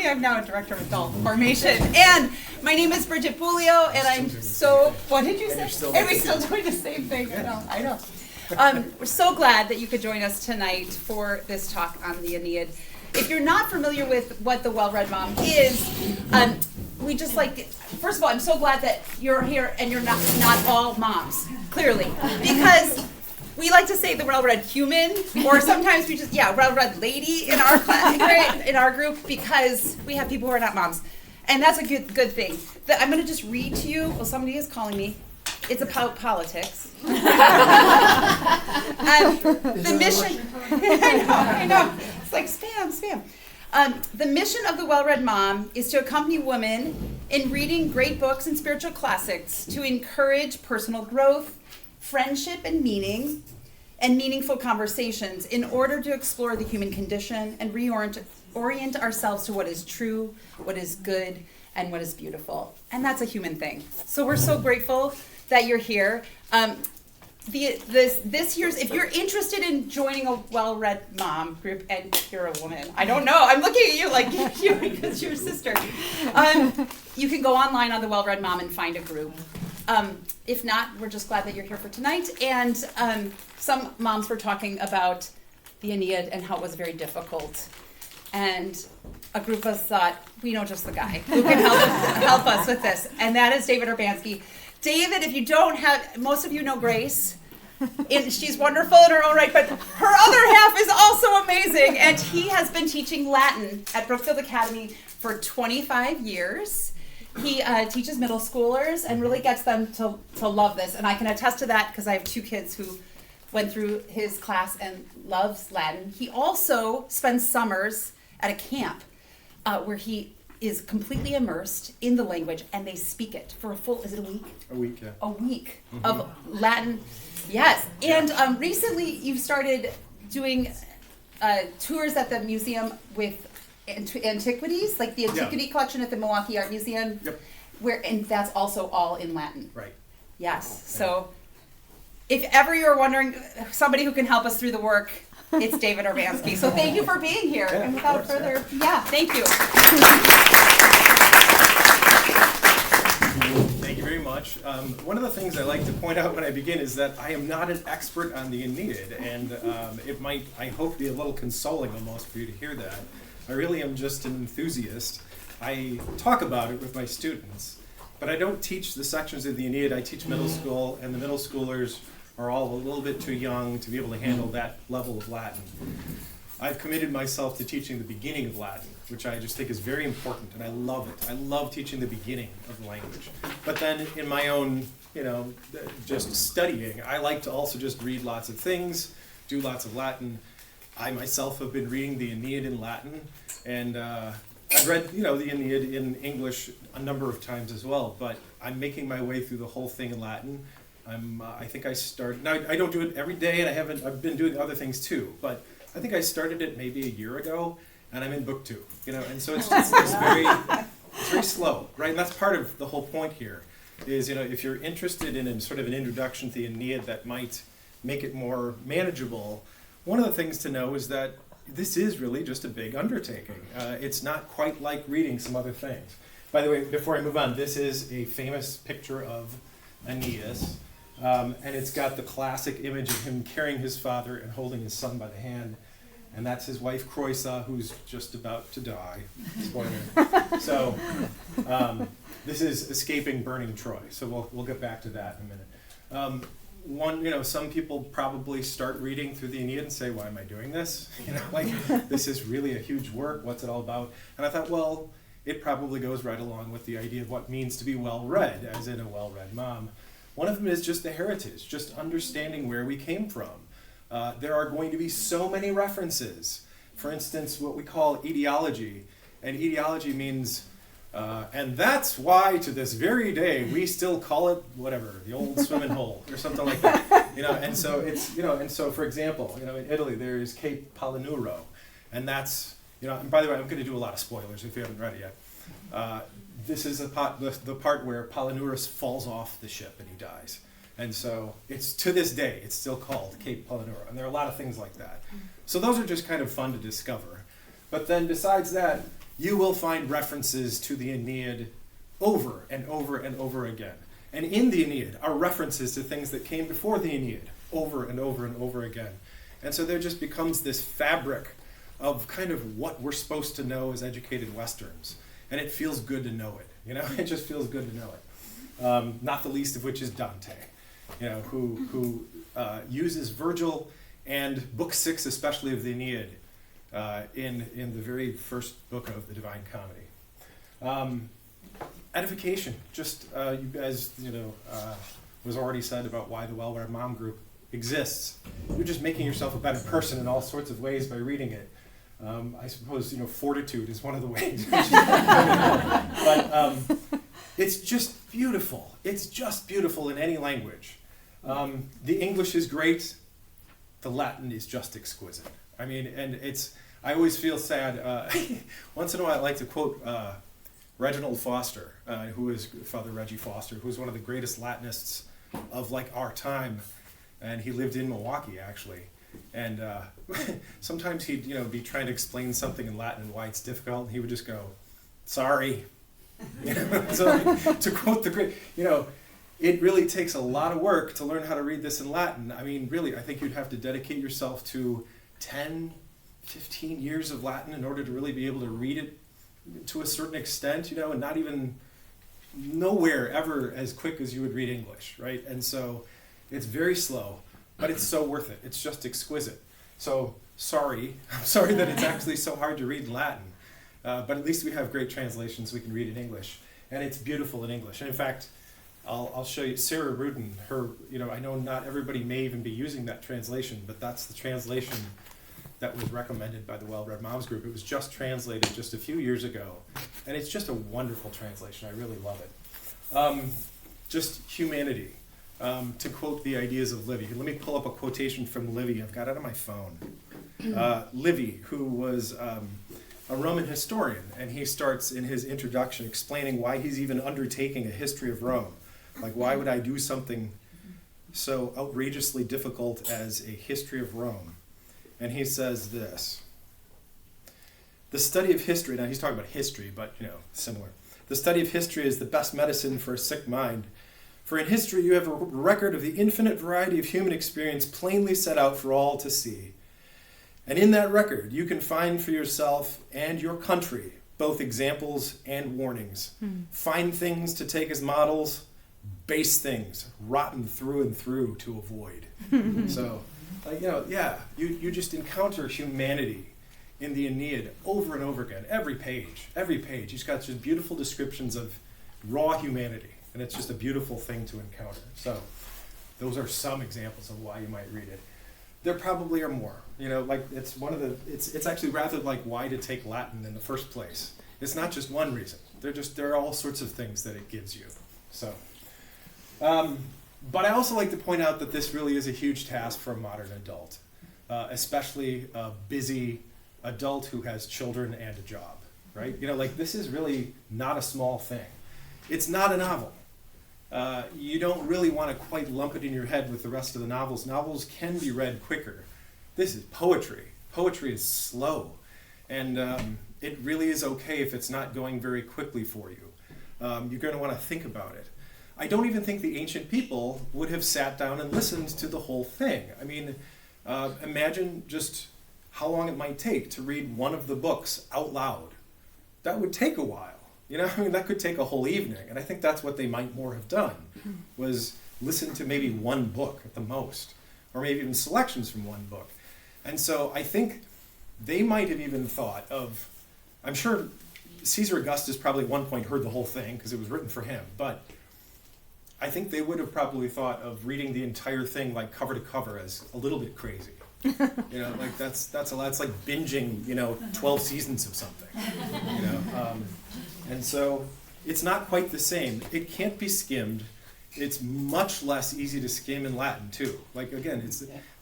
I'm now a director of adult formation. And my name is Bridget Bulio, and I'm so, what did you say? And we're still doing the same thing. I know. We're so glad that you could join us tonight for this talk on the Aeneid. If you're not familiar with what the Well-Read Mom is, we just first of all, I'm so glad that you're here and you're not all moms, clearly, because we like to say the well-read human, or sometimes we just, well-read lady in our class, in our group, because we have people who are not moms. And that's a good thing. I'm going to just read to you, well, somebody is calling me. It's about politics. The mission, I know, it's like spam. The mission of the Well-Read Mom is to accompany women in reading great books and spiritual classics to encourage personal growth, friendship and meaning, and meaningful conversations in order to explore the human condition and orient ourselves to what is true, what is good, and what is beautiful. And that's a human thing. So we're so grateful that you're here. This year's, if you're interested in joining a Well-Read Mom group, and you're a woman, I don't know, I'm looking at you like you because you're a sister. You can go online on the Well-Read Mom and find a group. If not, we're just glad that you're here for tonight. And some moms were talking about the Aeneid and how it was very difficult. And a group of us thought, we know just the guy who can help us with this. And that is David Urbanski. David, if you don't have, most of you know Grace. She's wonderful in her own right, but her other half is also amazing. And he has been teaching Latin at Brookfield Academy for 25 years. He teaches middle schoolers and really gets them to love this. And I can attest to that because I have two kids who went through his class and loves Latin. He also spends summers at a camp where he is completely immersed in the language and they speak it for a full, is it a week? A week, yeah. A week of Latin, yes. And recently you've started doing tours at the museum with antiquities, like the antiquity collection at the Milwaukee Art Museum. Yep. And that's also all in Latin. Right. Yes. So if ever you're wondering somebody who can help us through the work, it's David Urbanski. So thank you for being here. Yeah, and without further, thank you. Thank you very much. One of the things I like to point out when I begin is that I am not an expert on the Aeneid, and it might, I hope, be a little consoling almost for you to hear that. I really am just an enthusiast. I talk about it with my students, but I don't teach the sections of the Aeneid. I teach middle school, and the middle schoolers are all a little bit too young to be able to handle that level of Latin. I've committed myself to teaching the beginning of Latin, which I just think is very important, and I love it. I love teaching the beginning of the language. But then in my own, just studying, I like to also just read lots of things, do lots of Latin. I myself have been reading the Aeneid in Latin, and I've read, the Aeneid in English a number of times as well, but I'm making my way through the whole thing in Latin. I think I started, now I don't do it every day, and I've been doing other things too, but I think I started it maybe a year ago, and I'm in book 2, and so it's very slow, right? And that's part of the whole point here, is, if you're interested in sort of an introduction to the Aeneid that might make it more manageable, one of the things to know is that this is really just a big undertaking. It's not quite like reading some other things. By the way, before I move on, this is a famous picture of Aeneas. And it's got the classic image of him carrying his father and holding his son by the hand. And that's his wife, Croesus, who's just about to die. Spoiler. So this is escaping burning Troy. So we'll get back to that in a minute. Some people probably start reading through the Aeneid and say, why am I doing this? This is really a huge work. What's it all about? And I thought, well, it probably goes right along with the idea of what it means to be well-read, as in a well-read mom. One of them is just the heritage, just understanding where we came from. There are going to be so many references. For instance, what we call etiology. And etiology means, and that's why to this very day we still call it whatever, the old swimming hole or something like that. And so it's, and so for example, in Italy there's Cape Palinuro. And that's, and by the way, I'm going to do a lot of spoilers if you haven't read it yet. This is the part where Palinurus falls off the ship and he dies. And so it's, to this day, it's still called Cape Palinuro. And there are a lot of things like that. So those are just kind of fun to discover. But then besides that, you will find references to the Aeneid over and over and over again. And in the Aeneid are references to things that came before the Aeneid over and over and over again. And so there just becomes this fabric of kind of what we're supposed to know as educated Westerns. And it feels good to know it, you know? It just feels good to know it. Not the least of which is Dante, you know, who uses Virgil and Book 6, especially of the Aeneid, in the very first book of the Divine Comedy. Edification, just you guys, was already said about why the Well-Read Mom group exists. You're just making yourself a better person in all sorts of ways by reading it. I suppose, fortitude is one of the ways. But it's just beautiful. It's just beautiful in any language. The English is great. The Latin is just exquisite. I mean, and I always feel sad. Once in a while I like to quote Reginald Foster, who is Father Reggie Foster, who is one of the greatest Latinists of our time. And he lived in Milwaukee, actually. And sometimes he'd be trying to explain something in Latin and why it's difficult, and he would just go, "Sorry." So to quote the great, it really takes a lot of work to learn how to read this in Latin. I mean, really, I think you'd have to dedicate yourself to 10, 15 years of Latin in order to really be able to read it to a certain extent, and not even nowhere ever as quick as you would read English, right? And so it's very slow, but it's so worth it. It's just exquisite. So I'm sorry that it's actually so hard to read in Latin, but at least we have great translations we can read in English, and it's beautiful in English. And in fact, I'll show you Sarah Rudin. Her, I know not everybody may even be using that translation, but that's the translation that was recommended by the Well-Read Moms group. It was just translated just a few years ago, and it's just a wonderful translation. I really love it. Just humanity. To quote the ideas of Livy. Let me pull up a quotation from Livy. I've got it on my phone. Livy, who was a Roman historian, and he starts in his introduction explaining why he's even undertaking a history of Rome. Like, why would I do something so outrageously difficult as a history of Rome? And he says this: the study of history, now he's talking about history, but similar. The study of history is the best medicine for a sick mind. For in history you have a record of the infinite variety of human experience plainly set out for all to see. And in that record you can find for yourself and your country both examples and warnings. Fine things to take as models, base things, rotten through and through to avoid. So, you just encounter humanity in the Aeneid over and over again. Every page. He's got just beautiful descriptions of raw humanity. And it's just a beautiful thing to encounter. So those are some examples of why you might read it. There probably are more. It's actually rather like why to take Latin in the first place. It's not just one reason. There are all sorts of things that it gives you. So, but I also like to point out that this really is a huge task for a modern adult, especially a busy adult who has children and a job, right? This is really not a small thing. It's not a novel. You don't really want to quite lump it in your head with the rest of the novels. Novels can be read quicker. This is poetry. Poetry is slow. And it really is okay if it's not going very quickly for you. You're going to want to think about it. I don't even think the ancient people would have sat down and listened to the whole thing. I mean, imagine just how long it might take to read one of the books out loud. That would take a while. That could take a whole evening. And I think that's what they might more have done, was listen to maybe one book at the most, or maybe even selections from one book. And so I think they might have even thought of, I'm sure Caesar Augustus probably at one point heard the whole thing because it was written for him, but I think they would have probably thought of reading the entire thing like cover to cover as a little bit crazy. That's a lot. It's like binging, 12 seasons of something. And so it's not quite the same. It can't be skimmed. It's much less easy to skim in Latin too.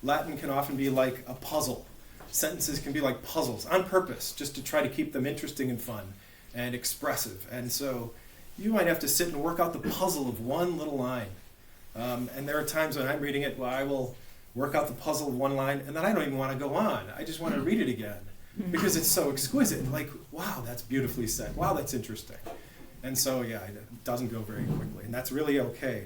Latin can often be like a puzzle. Sentences can be like puzzles on purpose, just to try to keep them interesting and fun and expressive. And so you might have to sit and work out the puzzle of one little line. And there are times when I'm reading it where I will work out the puzzle of one line, and then I don't even want to go on. I just want to read it again. because it's so exquisite. Like, wow, that's beautifully said. Wow, that's interesting. And so, yeah, it doesn't go very quickly, and that's really okay.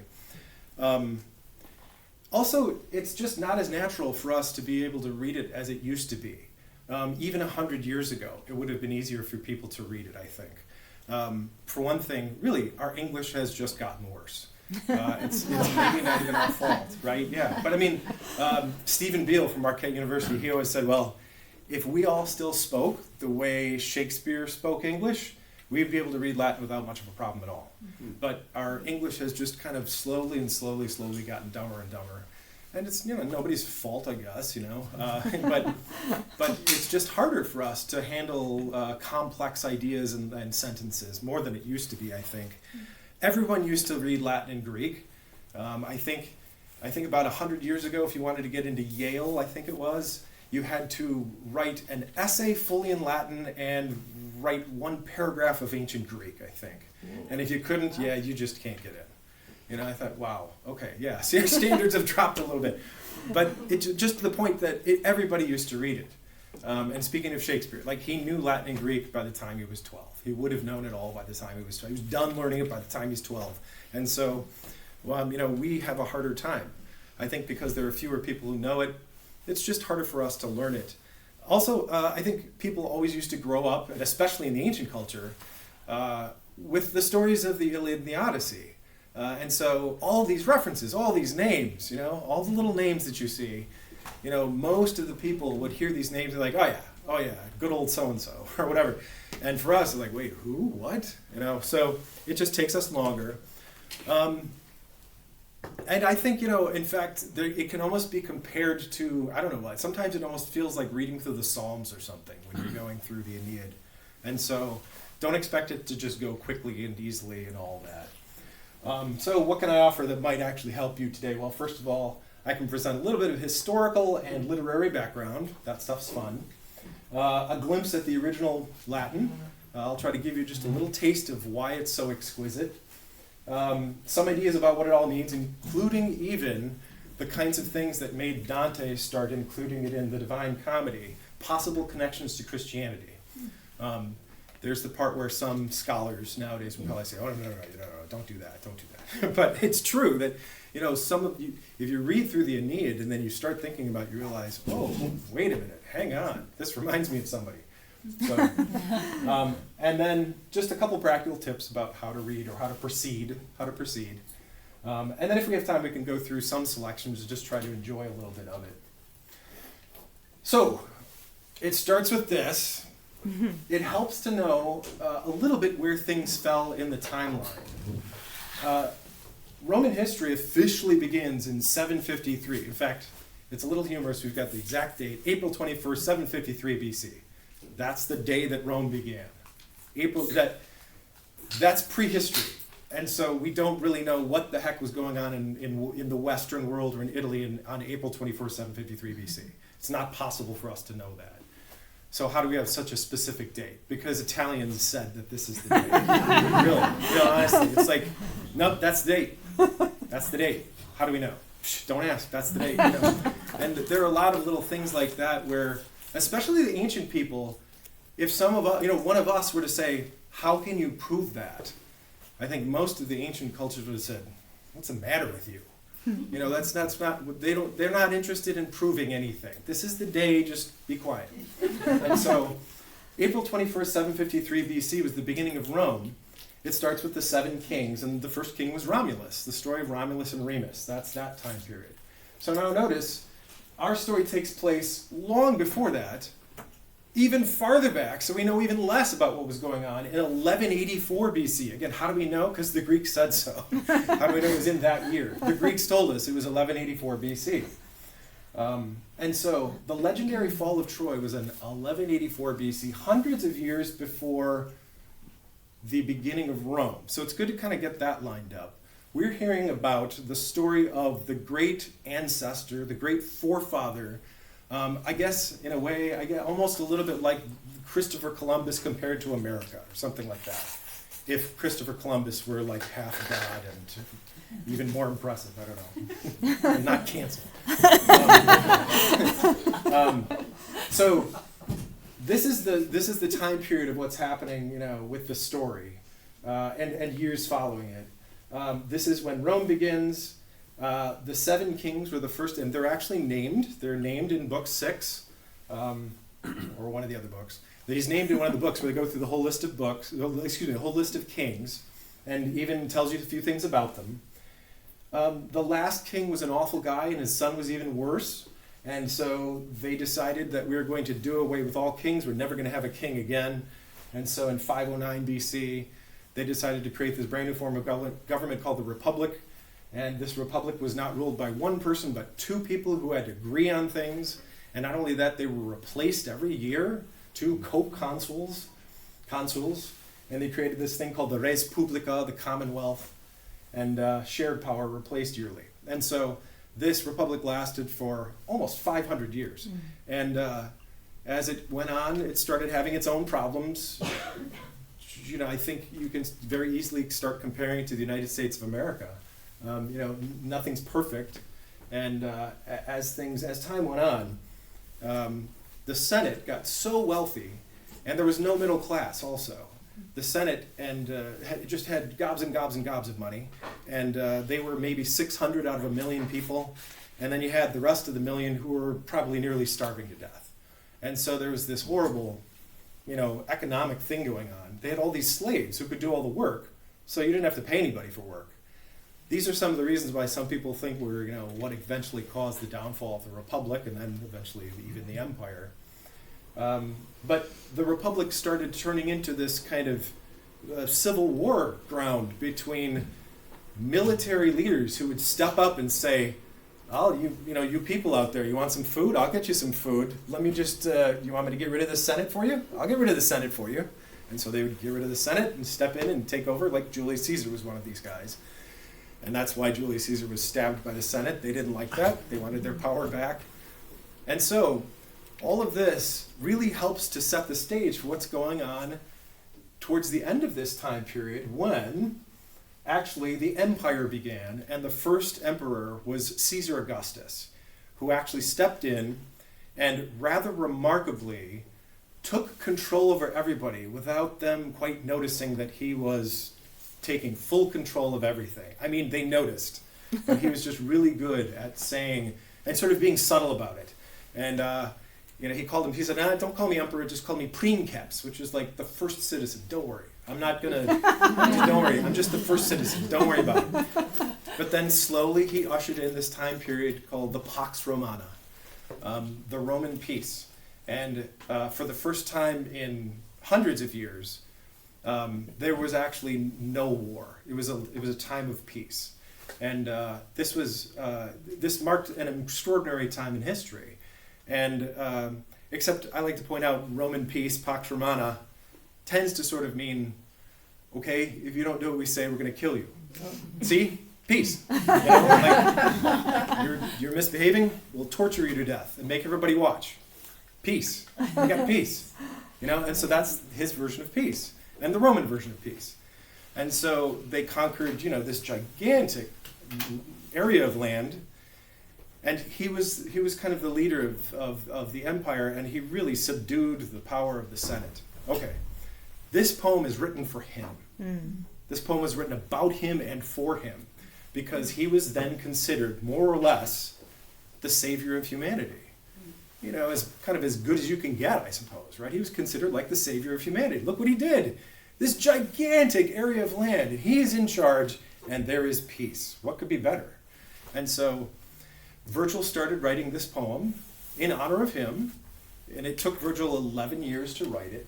Also, it's just not as natural for us to be able to read it as it used to be. Even 100 years ago, it would have been easier for people to read it, I think. For one thing, really, our English has just gotten worse. It's maybe not even our fault, right? Yeah, but I mean, Stephen Beale from Marquette University, he always said, well, if we all still spoke the way Shakespeare spoke English, we'd be able to read Latin without much of a problem at all. Mm-hmm. But our English has just kind of slowly gotten dumber and dumber. And it's, nobody's fault, I guess, but it's just harder for us to handle complex ideas and sentences more than it used to be, I think. Everyone used to read Latin and Greek. I think about 100 years ago, if you wanted to get into Yale, I think it was, you had to write an essay fully in Latin and write one paragraph of ancient Greek, I think. Whoa. And if you couldn't, you just can't get in. I thought, wow, okay, yeah, so your standards have dropped a little bit. But it's just to the point that everybody used to read it. And speaking of Shakespeare, like, he knew Latin and Greek by the time he was 12. He would have known it all by the time he was 12. He was done learning it by the time he's 12. And so, we have a harder time. I think because there are fewer people who know it, it's just harder for us to learn it. Also, I think people always used to grow up, and especially in the ancient culture, with the stories of the Iliad and the Odyssey. And so all these references, all these names, all the little names that you see, most of the people would hear these names and like, oh yeah, good old so-and-so, or whatever. And for us, it's like, wait, who, what? So it just takes us longer. And I think, in fact, it can almost be compared to, I don't know what, sometimes it almost feels like reading through the Psalms or something when you're going through the Aeneid. And so don't expect it to just go quickly and easily and all that. So what can I offer that might actually help you today? Well, first of all, I can present a little bit of historical and literary background. That stuff's fun. A glimpse at the original Latin. I'll try to give you just a little taste of why it's so exquisite. Some ideas about what it all means, including even the kinds of things that made Dante start including it in the Divine Comedy, possible connections to Christianity. There's the part where some scholars nowadays will probably say, oh, no, don't do that. But it's true that, some of you, if you read through the Aeneid and then you start thinking about it, you realize, oh, wait a minute, hang on, this reminds me of somebody. So, and then just a couple practical tips about how to read or how to proceed. And then if we have time, we can go through some selections to just try to enjoy a little bit of it. So, it starts with this. It helps to know a little bit where things fell in the timeline. Roman history officially begins in 753. In fact, it's a little humorous. We've got the exact date, April 21st, 753 BC. That's the day that Rome began. That's prehistory. And so we don't really know what the heck was going on in the Western world or in Italy on April 24th, 753 BC. It's not possible for us to know that. So how do we have such a specific date? Because Italians said that this is the date. Really, honestly, it's like, nope, that's the date. That's the date. How do we know? Don't ask, that's the date. And there are a lot of little things like that where, especially the ancient people, if some of us, one of us were to say, how can you prove that? I think most of the ancient cultures would have said, what's the matter with you? That's not, they're not interested in proving anything. This is the day, just be quiet. And so, April 21st, 753 BC was the beginning of Rome. It starts with the 7 kings, and the first king was Romulus, the story of Romulus and Remus. That's that time period. So now notice, our story takes place long before that, even farther back, so we know even less about what was going on in 1184 BC. Again, how do we know? Because the Greeks said so. How do we know it was in that year? The Greeks told us it was 1184 BC. And so the legendary fall of Troy was in 1184 BC, hundreds of years before the beginning of Rome. So it's good to kind of get that lined up. We're hearing about the story of the great ancestor, the great forefather, I guess, in a way, almost a little bit like Christopher Columbus compared to America, or something like that. If Christopher Columbus were like half God and even more impressive, I don't know, and not canceled. So this is the time period of what's happening, with the story, and years following it. This is when Rome begins. The 7 kings were the first, and they're actually named. They're named in book 6, or one of the other books. He's named in one of the books where they go through the whole list of the whole list of kings, and even tells you a few things about them. The last king was an awful guy, and his son was even worse. And so they decided that we were going to do away with all kings. We're never going to have a king again. And so in 509 BC, they decided to create this brand new form of government called the Republic. And this republic was not ruled by one person, but 2 people who had to agree on things. And not only that, they were replaced every year, 2 co-consuls. And they created this thing called the Res Publica, the Commonwealth, and shared power replaced yearly. And so this republic lasted for almost 500 years. And as it went on, it started having its own problems. I think you can very easily start comparing it to the United States of America. Nothing's perfect. And as time went on, the Senate got so wealthy, and there was no middle class also. The Senate just had gobs and gobs and gobs of money, and they were maybe 600 out of 1 million people, and then you had the rest of the million who were probably nearly starving to death. And so there was this horrible, economic thing going on. They had all these slaves who could do all the work, so you didn't have to pay anybody for work. These are some of the reasons why some people think we're, what eventually caused the downfall of the Republic, and then eventually even the Empire. But the Republic started turning into this kind of civil war ground between military leaders who would step up and say, "Oh, you people out there, you want some food? I'll get you some food. Let me just, you want me to get rid of the Senate for you? I'll get rid of the Senate for you." And so they would get rid of the Senate and step in and take over, like Julius Caesar was one of these guys. And that's why Julius Caesar was stabbed by the Senate. They didn't like that. They wanted their power back. And so all of this really helps to set the stage for what's going on towards the end of this time period, when actually the empire began, and the first emperor was Caesar Augustus, who actually stepped in and rather remarkably took control over everybody without them quite noticing that he was taking full control of everything. I mean, they noticed, but he was just really good at saying, and sort of being subtle about it. And he said, "Nah, don't call me emperor, just call me princeps," which is like the first citizen. Don't worry. Don't worry, I'm just the first citizen. Don't worry about it. But then slowly he ushered in this time period called the Pax Romana, the Roman peace. And for the first time in hundreds of years, there was actually no war. It was a time of peace. And this marked an extraordinary time in history. And except I like to point out, Roman peace, Pax Romana, tends to sort of mean, okay, if you don't do what we say, we're going to kill you. See? Peace. You're misbehaving, we'll torture you to death and make everybody watch. Peace. We got peace. And so that's his version of peace, and the Roman version of peace. And so they conquered, this gigantic area of land. And he was kind of the leader of the empire, and he really subdued the power of the Senate. Okay, this poem is written for him. This poem was written about him and for him, because he was then considered more or less the savior of humanity. As kind of as good as you can get, I suppose, right? He was considered like the savior of humanity. Look what he did. This gigantic area of land, and he's in charge, and there is peace. What could be better? And so Virgil started writing this poem in honor of him, and it took Virgil 11 years to write it.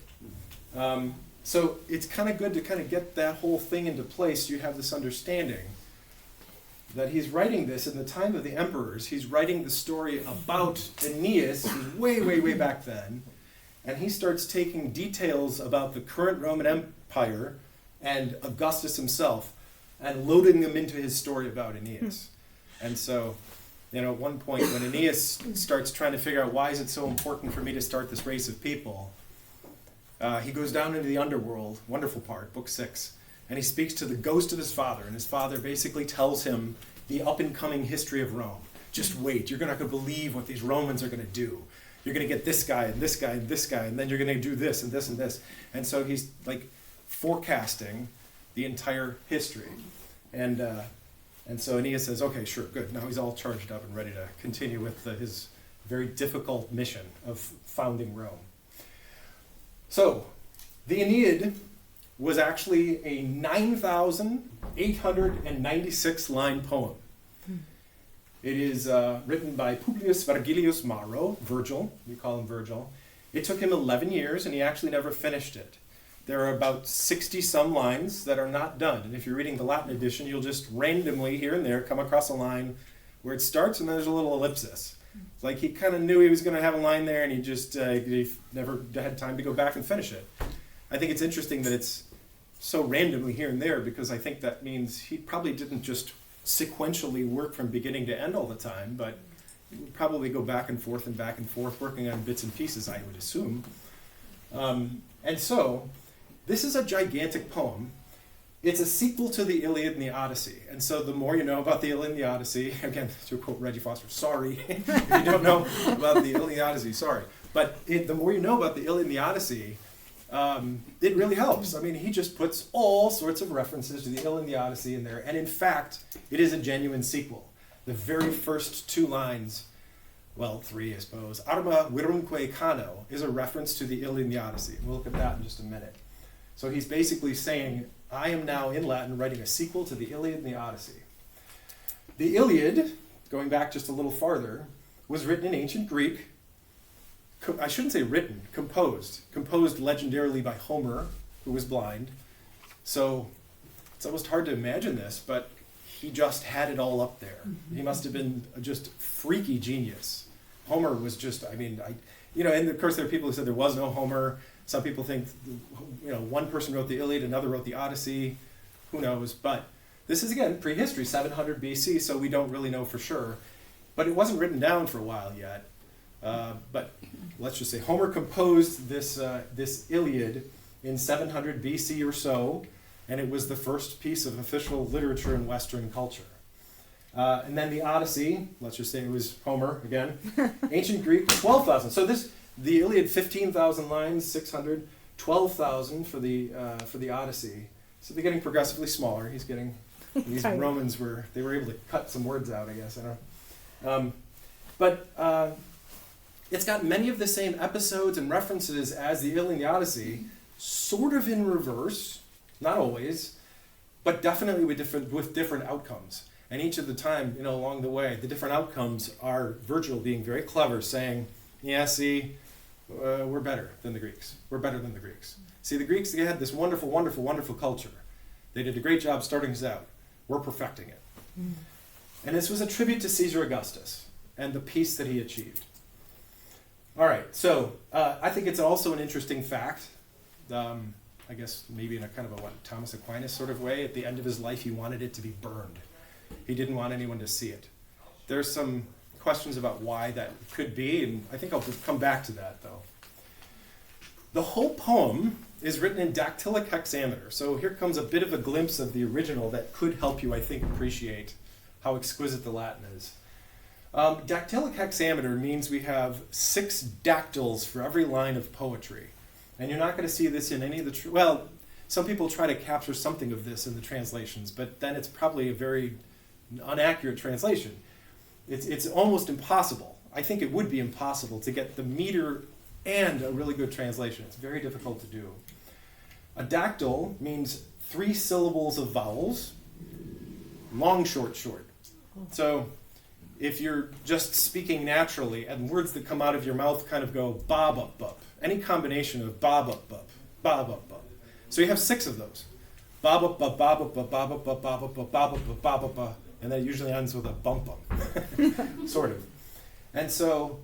So it's kind of good to kind of get that whole thing into place. You have this understanding that he's writing this in the time of the emperors. He's writing the story about Aeneas, who's way, way, way back then, and he starts taking details about the current Roman Empire and Augustus himself and loading them into his story about Aeneas. And so, at one point when Aeneas starts trying to figure out why is it so important for me to start this race of people, he goes down into the underworld, wonderful part, book 6, and he speaks to the ghost of his father, and his father basically tells him the up-and-coming history of Rome. Just wait, you're not going to believe what these Romans are going to do. you're going to get this guy and this guy and this guy, and then you're going to do this and this and this. And so he's like forecasting the entire history. And so Aeneas says, okay, sure, good. Now he's all charged up and ready to continue with his very difficult mission of founding Rome. So the Aeneid was actually a 9,896 line poem. It is written by Publius Vergilius Maro, Virgil, we call him Virgil. It took him 11 years, and he actually never finished it. There are about 60-some lines that are not done, and if you're reading the Latin edition, you'll just randomly, here and there, come across a line where it starts, and then there's a little ellipsis. It's like he kind of knew he was going to have a line there, and he just he never had time to go back and finish it. I think it's interesting that it's so randomly here and there, because I think that means he probably didn't just sequentially work from beginning to end all the time, but he would probably go back and forth, working on bits and pieces, I would assume. And so, this is a gigantic poem. It's a sequel to the Iliad and the Odyssey. And so the more you know about the Iliad and the Odyssey, again, to quote Reggie Foster, sorry, if you don't know about the Iliad and the Odyssey, sorry. But the more you know about the Iliad and the Odyssey, it really helps. I mean, he just puts all sorts of references to the Iliad and the Odyssey in there. And in fact, it is a genuine sequel. The very first two lines, well, three, I suppose, Arma virumque cano is a reference to the Iliad and the Odyssey. We'll look at that in just a minute. So he's basically saying, I am now in Latin writing a sequel to the Iliad and the Odyssey. The Iliad, going back just a little farther, was written in ancient Greek. I shouldn't say written, composed legendarily by Homer, who was blind. So it's almost hard to imagine this, but he just had it all up there. He must have been just freaky genius. Homer was just, and of course there are people who said there was no Homer. Some people think, one person wrote the Iliad, another wrote the Odyssey. Who knows? But this is, again, prehistory, 700 BC, so we don't really know for sure. But it wasn't written down for a while yet. But let's just say Homer composed this Iliad in 700 BC or so, and it was the first piece of official literature in Western culture. And then the Odyssey, let's just say it was Homer again, ancient Greek, 12,000. So the Iliad, 15,000 lines, 600, 12,000 for the Odyssey. So they're getting progressively smaller. These Romans were able to cut some words out, I guess. I don't know. But it's got many of the same episodes and references as the Iliad and the Odyssey, sort of in reverse, not always, but definitely with different outcomes. And each of the time, along the way, the different outcomes are Virgil being very clever, saying, yeah, see, we're better than the Greeks. We're better than the Greeks. See, the Greeks, they had this wonderful, wonderful, wonderful culture. They did a great job starting us out. We're perfecting it. And this was a tribute to Caesar Augustus and the peace that he achieved. All right, so I think it's also an interesting fact. I guess maybe in a kind of a Thomas Aquinas sort of way. At the end of his life, he wanted it to be burned. He didn't want anyone to see it. There's some questions about why that could be, and I think I'll come back to that, though. The whole poem is written in dactylic hexameter, so here comes a bit of a glimpse of the original that could help you, I think, appreciate how exquisite the Latin is. Dactylic hexameter means we have 6 dactyls for every line of poetry. And you're not going to see this in any of the... some people try to capture something of this in the translations, but then it's probably a very inaccurate translation. It's almost impossible. I think it would be impossible to get the meter and a really good translation. It's very difficult to do. A dactyl means 3 syllables of vowels, long, short, short. So if you're just speaking naturally and words that come out of your mouth kind of go ba bup bup, any combination of ba bup bup, ba bup bup. So you have 6 of those. Ba bup bup, ba bup bup, ba bup bup, ba bup bup, ba bup bup, ba bup bup, and that usually ends with a bump bump, sort of. And so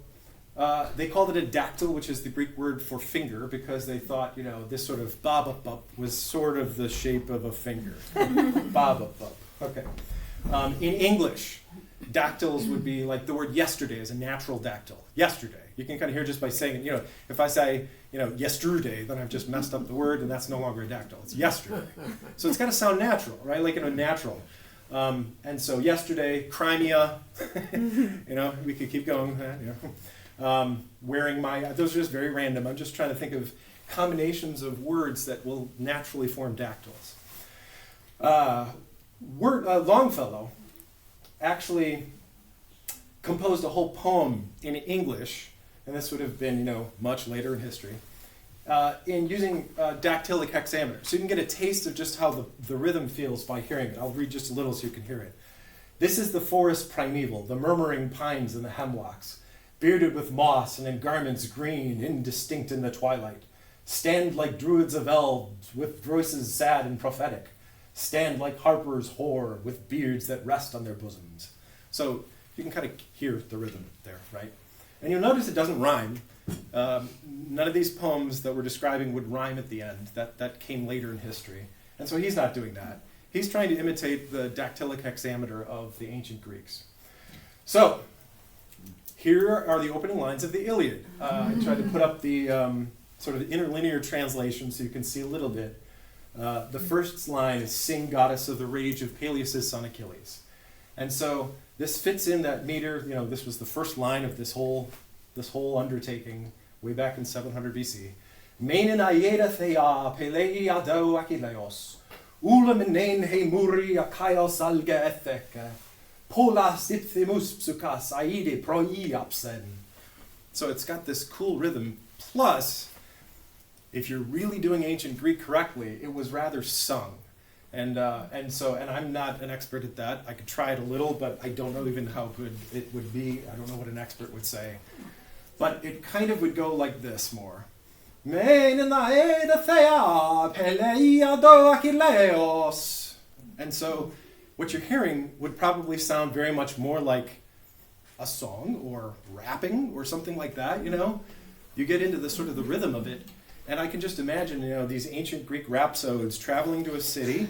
they called it a dactyl, which is the Greek word for finger, because they thought, this sort of ba bup bup was sort of the shape of a finger. Ba bup bup. Okay. In English, dactyls would be like the word yesterday is a natural dactyl. Yesterday. You can kind of hear just by saying it, if I say, yesterday, then I've just messed up the word and that's no longer a dactyl. It's yesterday. So it's got to sound natural, right? Like natural. And so yesterday, Crimea, we could keep going. wearing my, those are just very random. I'm just trying to think of combinations of words that will naturally form dactyls. Longfellow actually composed a whole poem in English, and this would have been, much later in history, in using dactylic hexameter. So you can get a taste of just how the rhythm feels by hearing it. I'll read just a little so you can hear it. This is the forest primeval, the murmuring pines and the hemlocks, bearded with moss and in garments green, indistinct in the twilight. Stand like druids of elves, with voices sad and prophetic. Stand like harpers hoar, with beards that rest on their bosoms. So you can kind of hear the rhythm there, right? And you'll notice it doesn't rhyme. None of these poems that we're describing would rhyme at the end. That came later in history. And so he's not doing that. He's trying to imitate the dactylic hexameter of the ancient Greeks. So here are the opening lines of the Iliad. I tried to put up the sort of interlinear translation so you can see a little bit. The first line is, "Sing, goddess of the rage of Peleus' son Achilles." And so this fits in that meter. This was the first line of this whole undertaking way back in 700 BC. Meinen Aeneid thea Pelei ado Achilleos, ulamenein he muri Achaios alge etheke, polas ipthimus psukas aide proiapsen. So it's got this cool rhythm. Plus, if you're really doing ancient Greek correctly, it was rather sung. And I'm not an expert at that. I could try it a little, but I don't know even how good it would be. I don't know what an expert would say. But it kind of would go like this more. And so what you're hearing would probably sound very much more like a song or rapping or something like that, You get into the sort of the rhythm of it. And I can just imagine, these ancient Greek rhapsodes traveling to a city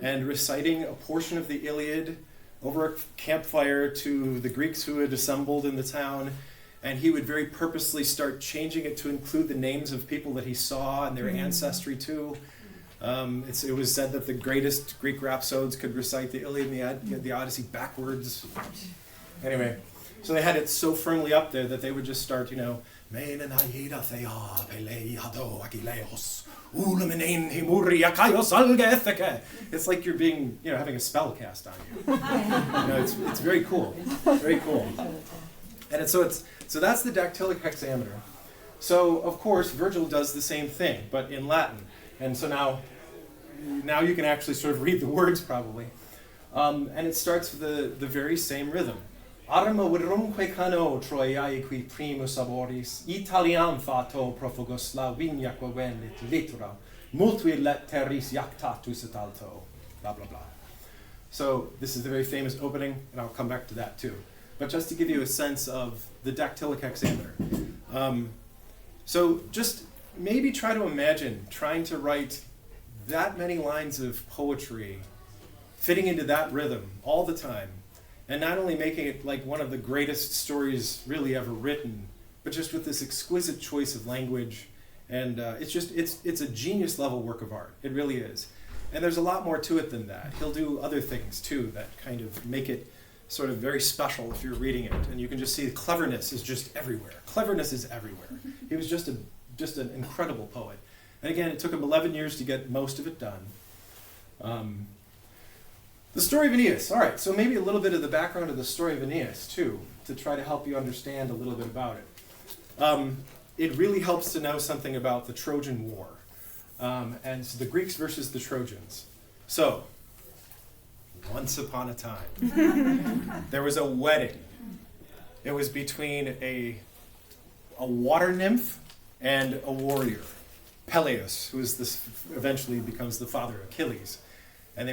and reciting a portion of the Iliad over a campfire to the Greeks who had assembled in the town. And he would very purposely start changing it to include the names of people that he saw and their ancestry too. It was said that the greatest Greek rhapsodes could recite the Iliad and the Odyssey backwards. Anyway, so they had it so firmly up there that they would just start, Meinen Aeneid thea Pelei ado Achilleos, ulamenein he muri Achaios alge etheke. It's like you're being, having a spell cast on you. It's very cool. Very cool. And so that's the dactylic hexameter. So of course Virgil does the same thing, but in Latin. And so now you can actually sort of read the words probably. And it starts with the very same rhythm. Arma virumque cano Troiae qui primus aboris, Italiam fato profugos la vignaque venit litura, multui let terris jactatus et alto, blah, blah, blah. So this is the very famous opening, and I'll come back to that too. But just to give you a sense of the dactylic hexameter. So just maybe try to imagine trying to write that many lines of poetry fitting into that rhythm all the time, and not only making it like one of the greatest stories really ever written, but just with this exquisite choice of language. And it's a genius level work of art. It really is. And there's a lot more to it than that. He'll do other things too that kind of make it sort of very special if you're reading it. And you can just see the cleverness is just everywhere. Cleverness is everywhere. He was just an incredible poet. And again, it took him 11 years to get most of it done. The story of Aeneas. All right, so maybe a little bit of the background of the story of Aeneas, too, to try to help you understand a little bit about it. It really helps to know something about the Trojan War, and so the Greeks versus the Trojans. So, once upon a time, there was a wedding. It was between a water nymph and a warrior, Peleus, who eventually becomes the father of Achilles. And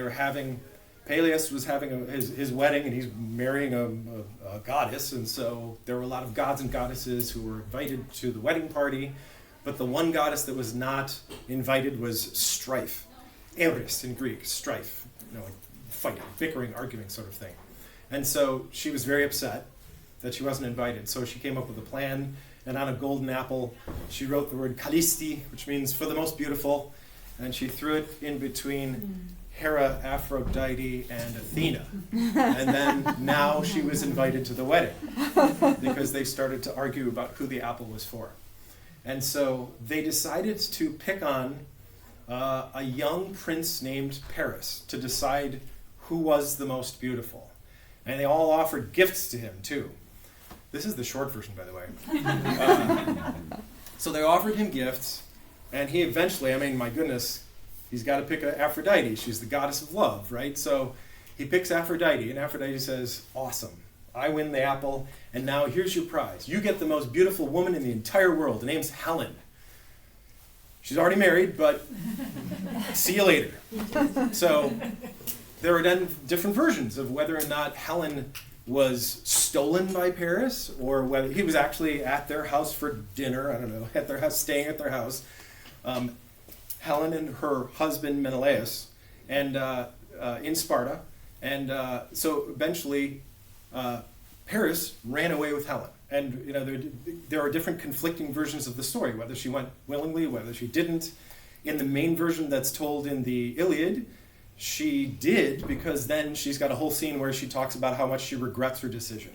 Peleus was having his wedding, and he's marrying a goddess, and so there were a lot of gods and goddesses who were invited to the wedding party, but the one goddess that was not invited was Strife. Aeneas in Greek, strife, like fighting, bickering, arguing sort of thing. And so she was very upset that she wasn't invited, so she came up with a plan, and on a golden apple, she wrote the word Kalisti, which means for the most beautiful, and she threw it in between Hera, Aphrodite, and Athena. And then now she was invited to the wedding because they started to argue about who the apple was for. And so they decided to pick on a young prince named Paris to decide who was the most beautiful. And they all offered gifts to him, too. This is the short version, by the way. So they offered him gifts, and he eventually, I mean, my goodness, he's got to pick Aphrodite. She's the goddess of love, right? So he picks Aphrodite, and Aphrodite says, awesome, I win the apple, and now here's your prize. You get the most beautiful woman in the entire world. The name's Helen. She's already married, but see you later. So there are then different versions of whether or not Helen was stolen by Paris, or whether he was actually at their house for dinner, I don't know, at their house, staying at their house. Helen and her husband Menelaus, and in Sparta, and so eventually Paris ran away with Helen. And you know, there are different conflicting versions of the story, whether she went willingly, whether she didn't. In the main version that's told in the Iliad, she did, because then she's got a whole scene where she talks about how much she regrets her decision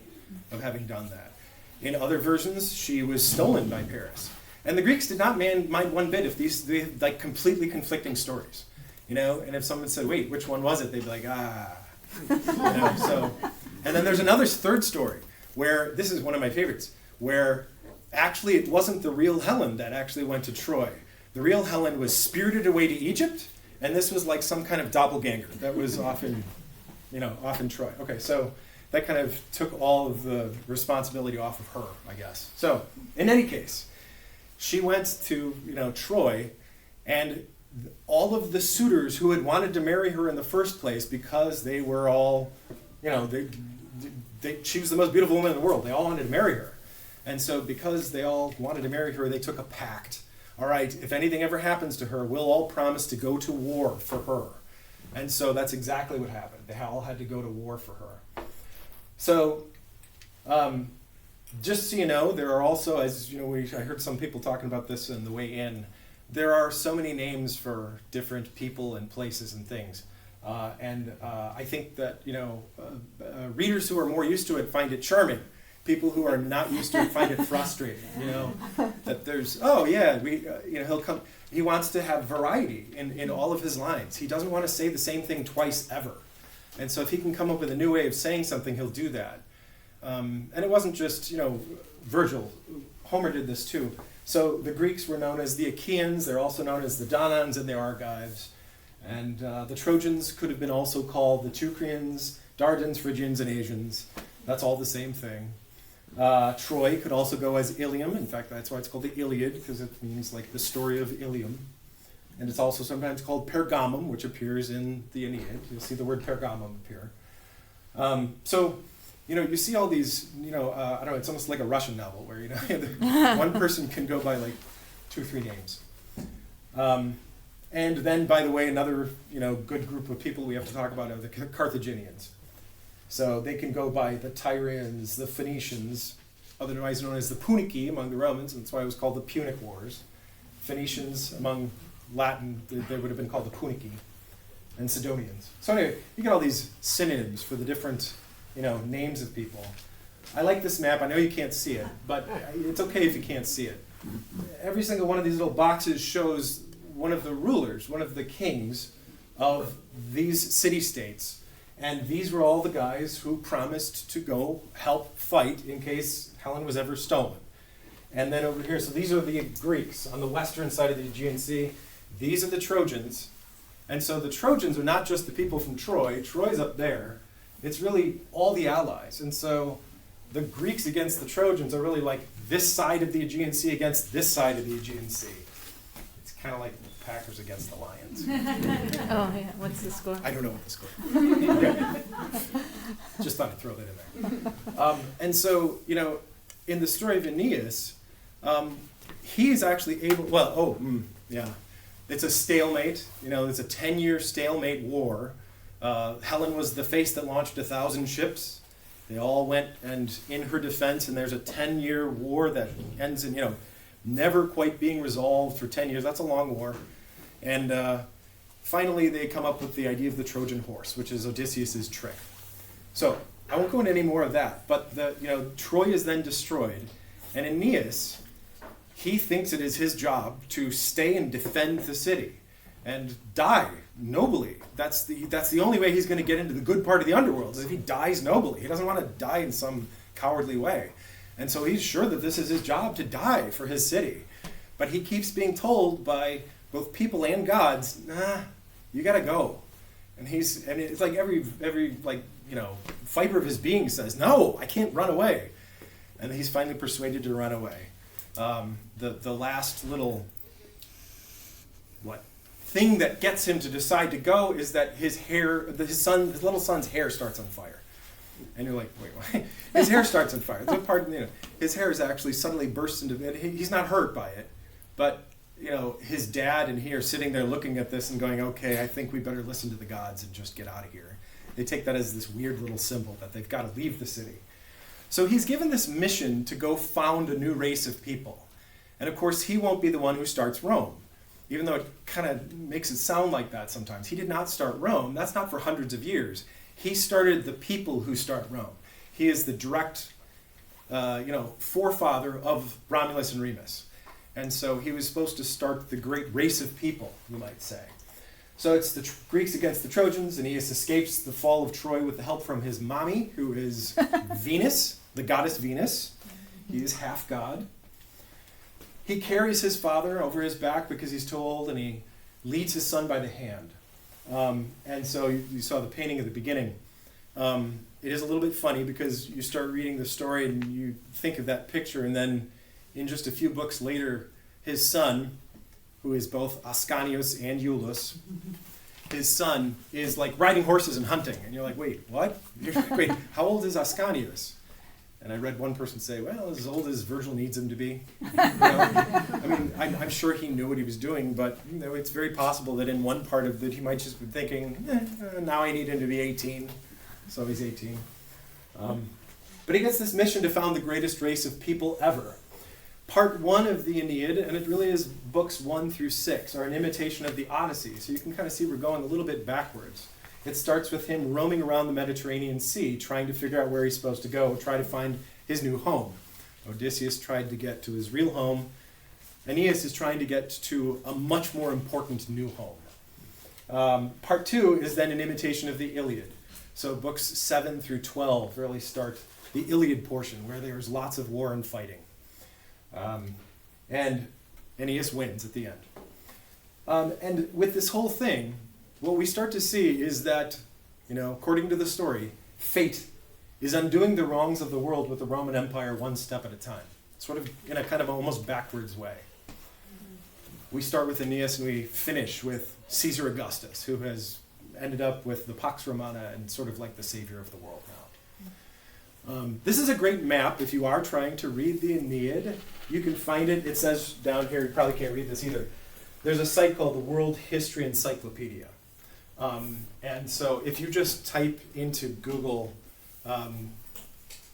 of having done that. In other versions, she was stolen by Paris. And the Greeks did not mind one bit if they had like completely conflicting stories, you know. And if someone said, "Wait, which one was it?" They'd be like, you know. So, and then there's another third story where this is one of my favorites, where actually it wasn't the real Helen that actually went to Troy. The real Helen was spirited away to Egypt, and this was like some kind of doppelganger that was off in Troy. Okay, so that kind of took all of the responsibility off of her, I guess. So, in any case, she went to, Troy, and all of the suitors who had wanted to marry her in the first place, because they were all, she was the most beautiful woman in the world. They all wanted to marry her. And so because they all wanted to marry her, they took a pact. All right, if anything ever happens to her, we'll all promise to go to war for her. And so that's exactly what happened. They all had to go to war for her. So, just so you know, there are also, as you know, I heard some people talking about this on the way in, there are so many names for different people and places and things. And I think that, readers who are more used to it find it charming. People who are not used to it find it frustrating, that there's, he'll come, he wants to have variety in all of his lines. He doesn't want to say the same thing twice ever. And so if he can come up with a new way of saying something, he'll do that. And it wasn't just, Virgil. Homer did this too. So the Greeks were known as the Achaeans. They're also known as the Danans and the Argives. And the Trojans could have been also called the Teucrians, Dardans, Phrygians, and Asians. That's all the same thing. Troy could also go as Ilium. In fact, that's why it's called the Iliad, because it means like the story of Ilium. And it's also sometimes called Pergamum, which appears in the Aeneid. You'll see the word Pergamum appear. So, you see all these, I don't know, it's almost like a Russian novel where, one person can go by like 2 or 3 names. And then, by the way, another, good group of people we have to talk about are the Carthaginians. So they can go by the Tyrians, the Phoenicians, otherwise known as the Punici among the Romans, and that's why it was called the Punic Wars. Phoenicians among Latin, they would have been called the Punici, and Sidonians. So anyway, you get all these synonyms for the different, names of people. I like this map. I know you can't see it, but it's okay if you can't see it. Every single one of these little boxes shows one of the rulers, one of the kings of these city-states. And these were all the guys who promised to go help fight in case Helen was ever stolen. And then over here, so these are the Greeks on the western side of the Aegean Sea. These are the Trojans. And so the Trojans are not just the people from Troy. Troy's up there. It's really all the allies. And so the Greeks against the Trojans are really like this side of the Aegean Sea against this side of the Aegean Sea. It's kind of like the Packers against the Lions. Oh, yeah. What's the score? I don't know what the score is. Okay. Just thought I'd throw that in there. And so, in the story of Aeneas, he's actually able, it's a stalemate. It's a 10-year stalemate war. Helen was the face that launched 1,000 ships. They all went and in her defense, and there's a 10-year war that ends in, never quite being resolved for 10 years. That's a long war. And finally they come up with the idea of the Trojan horse, which is Odysseus' trick. So I won't go into any more of that, but Troy is then destroyed, and Aeneas, he thinks it is his job to stay and defend the city and die nobly. That's the only way he's going to get into the good part of the underworld, is if he dies nobly. He doesn't want to die in some cowardly way. And so he's sure that this is his job to die for his city. But he keeps being told by both people and gods, nah, you got to go. And it's like every fiber of his being says, no, I can't run away. And he's finally persuaded to run away. The last little thing that gets him to decide to go is that his little son's hair starts on fire. And you're like, wait, what? His hair starts on fire. His hair is actually suddenly bursts into it. He's not hurt by it, but his dad and he are sitting there looking at this and going, okay, I think we better listen to the gods and just get out of here. They take that as this weird little symbol that they've got to leave the city. So he's given this mission to go found a new race of people. And of course, he won't be the one who starts Rome, even though it kind of makes it sound like that sometimes. He did not start Rome. That's not for hundreds of years. He started the people who start Rome. He is the direct, forefather of Romulus and Remus. And so he was supposed to start the great race of people, you might say. So it's the Greeks against the Trojans. Aeneas escapes the fall of Troy with the help from his mommy, who is Venus, the goddess Venus. He is half god. He carries his father over his back because he's too old, and he leads his son by the hand. And so you saw the painting at the beginning. It is a little bit funny because you start reading the story and you think of that picture, and then in just a few books later, his son, who is both Ascanius and Iulus, his son is like riding horses and hunting. And you're like, wait, what? Wait, how old is Ascanius? And I read one person say, well, as old as Virgil needs him to be. I'm sure he knew what he was doing, but it's very possible that in one part of it he might just be thinking, now I need him to be 18. So he's 18. But he gets this mission to found the greatest race of people ever. Part 1 of the Aeneid, and it really is books 1 through 6, are an imitation of the Odyssey. So you can kind of see we're going a little bit backwards. It starts with him roaming around the Mediterranean Sea, trying to figure out where he's supposed to go, try to find his new home. Odysseus tried to get to his real home. Aeneas is trying to get to a much more important new home. Part 2 is then an imitation of the Iliad. So books 7 through 12 really start the Iliad portion, where there's lots of war and fighting. And Aeneas wins at the end. And with this whole thing, what we start to see is that, according to the story, fate is undoing the wrongs of the world with the Roman Empire one step at a time, sort of in a kind of almost backwards way. We start with Aeneas and we finish with Caesar Augustus, who has ended up with the Pax Romana and sort of like the savior of the world now. This is a great map if you are trying to read the Aeneid. You can find it. It says down here, you probably can't read this either. There's a site called the World History Encyclopedia. And so if you just type into Google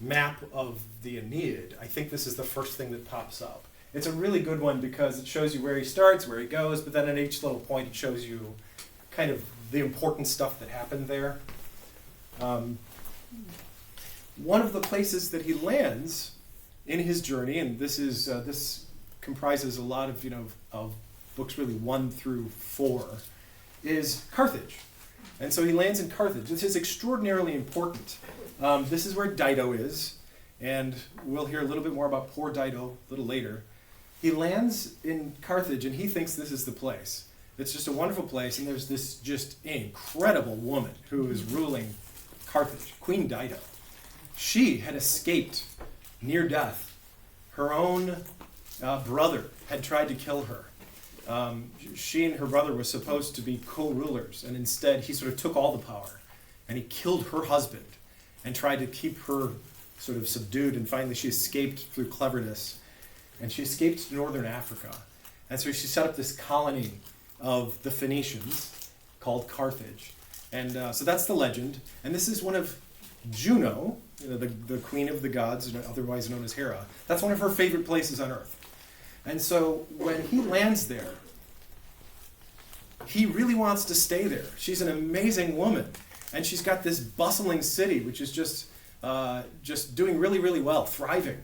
map of the Aeneid, I think this is the first thing that pops up. It's a really good one because it shows you where he starts, where he goes, but then at each little point it shows you kind of the important stuff that happened there. One of the places that he lands in his journey, and this comprises a lot of books really 1 through 4, is Carthage. And so he lands in Carthage. This is extraordinarily important. This is where Dido is, and we'll hear a little bit more about poor Dido a little later. He lands in Carthage, and he thinks this is the place. It's just a wonderful place, and there's this just incredible woman who is ruling Carthage, Queen Dido. She had escaped near death. Her own brother had tried to kill her. She and her brother were supposed to be co-rulers, and instead he sort of took all the power, and he killed her husband and tried to keep her sort of subdued, and finally she escaped through cleverness, and she escaped to northern Africa. And so she set up this colony of the Phoenicians called Carthage. And so that's the legend. And this is one of Juno, the queen of the gods, otherwise known as Hera. That's one of her favorite places on earth. And so when he lands there, he really wants to stay there. She's an amazing woman, and she's got this bustling city, which is just doing really, really well, thriving.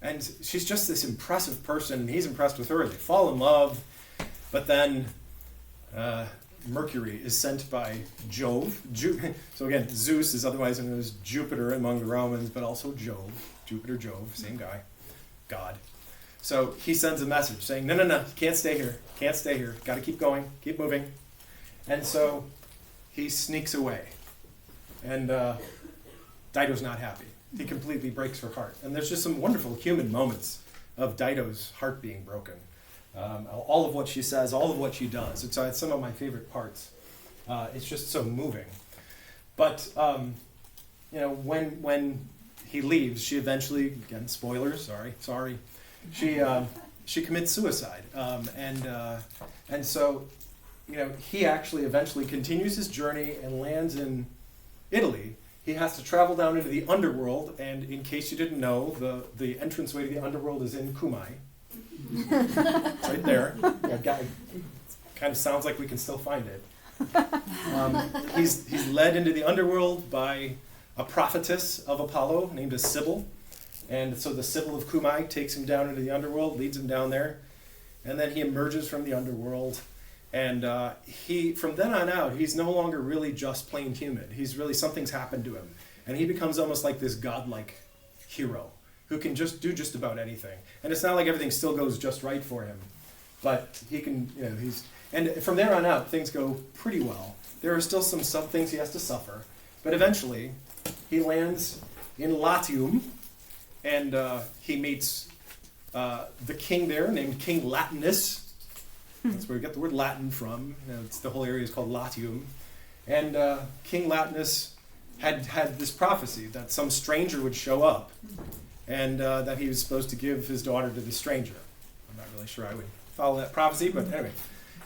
And she's just this impressive person, and he's impressed with her. They fall in love, but then Mercury is sent by Jove. So again, Zeus is otherwise known as Jupiter among the Romans, but also Jove. Jupiter, Jove, same guy, God. So he sends a message saying, no, you can't stay here, got to keep going, keep moving. And so he sneaks away, and Dido's not happy. He completely breaks her heart. And there's just some wonderful human moments of Dido's heart being broken. All of what she says, all of what she does. It's some of my favorite parts. It's just so moving. But, when he leaves, she eventually, again, spoilers, sorry, she commits suicide. And so, he actually eventually continues his journey and lands in Italy. He has to travel down into the underworld, and in case you didn't know, the entranceway to the underworld is in Cumae. It's right there. Kind of sounds like we can still find it. He's led into the underworld by a prophetess of Apollo named a Sibyl. And so the Sibyl of Cumae takes him down into the underworld, leads him down there, and then he emerges from the underworld. And from then on out, he's no longer really just plain human. Something's happened to him. And he becomes almost like this godlike hero who can just do just about anything. And it's not like everything still goes just right for him. But he can, and from there on out, things go pretty well. There are still some things he has to suffer. But eventually, he lands in Latium, and he meets the king there named King Latinus. That's where we get the word Latin from. The whole area is called Latium. And King Latinus had this prophecy that some stranger would show up, and that he was supposed to give his daughter to the stranger. I'm not really sure I would follow that prophecy, but anyway,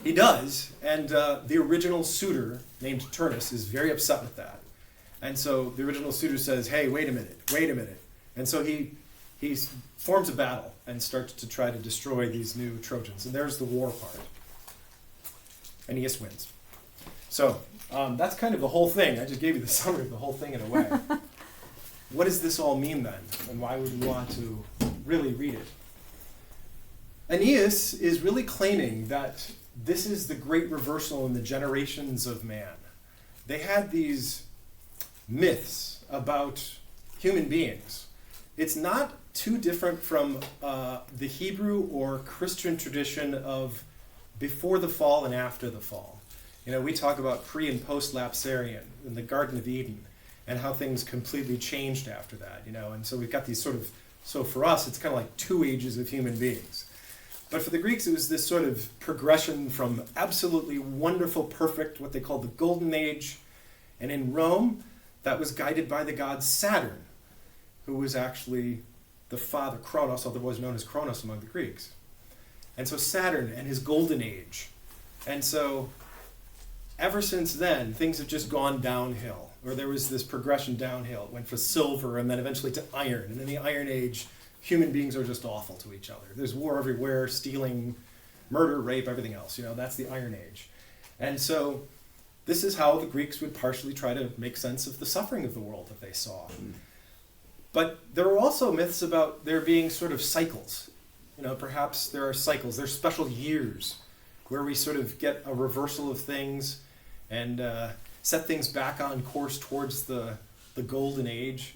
he does. And the original suitor, named Turnus, is very upset with that. And so the original suitor says, hey, wait a minute. And so he forms a battle and starts to try to destroy these new Trojans. And there's the war part. Aeneas wins. So that's kind of the whole thing. I just gave you the summary of the whole thing in a way. What does this all mean then? And why would we want to really read it? Aeneas is really claiming that this is the great reversal in the generations of man. They had these myths about human beings. It's not too different from the Hebrew or Christian tradition of before the fall and after the fall. We talk about pre- and post-lapsarian in the Garden of Eden and how things completely changed after that, And so we've got these so for us, it's kind of like two ages of human beings. But for the Greeks, it was this sort of progression from absolutely wonderful, perfect, what they called the Golden Age. And in Rome, that was guided by the god Saturn, who was actually the father, Kronos, otherwise known as Kronos among the Greeks. And so Saturn and his Golden Age. And so ever since then, things have just gone downhill. Or there was this progression downhill. It went from silver and then eventually to iron. And in the Iron Age, human beings are just awful to each other. There's war everywhere, stealing, murder, rape, everything else. That's the Iron Age. And so this is how the Greeks would partially try to make sense of the suffering of the world that they saw. But there are also myths about there being sort of cycles. Perhaps there are cycles. There's special years where we sort of get a reversal of things and set things back on course towards the Golden Age.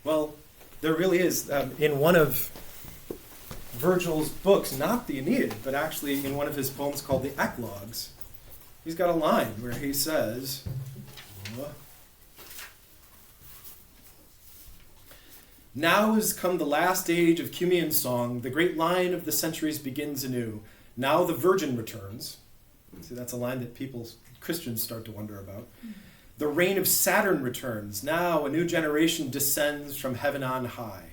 Well, there really is. In one of Virgil's books, not the Aeneid, but actually in one of his poems called the Eclogues, he's got a line where he says, now is come the last age of Cumean song, the great line of the centuries begins anew. Now the virgin returns. See, that's a line that Christians start to wonder about. The reign of Saturn returns. Now a new generation descends from heaven on high.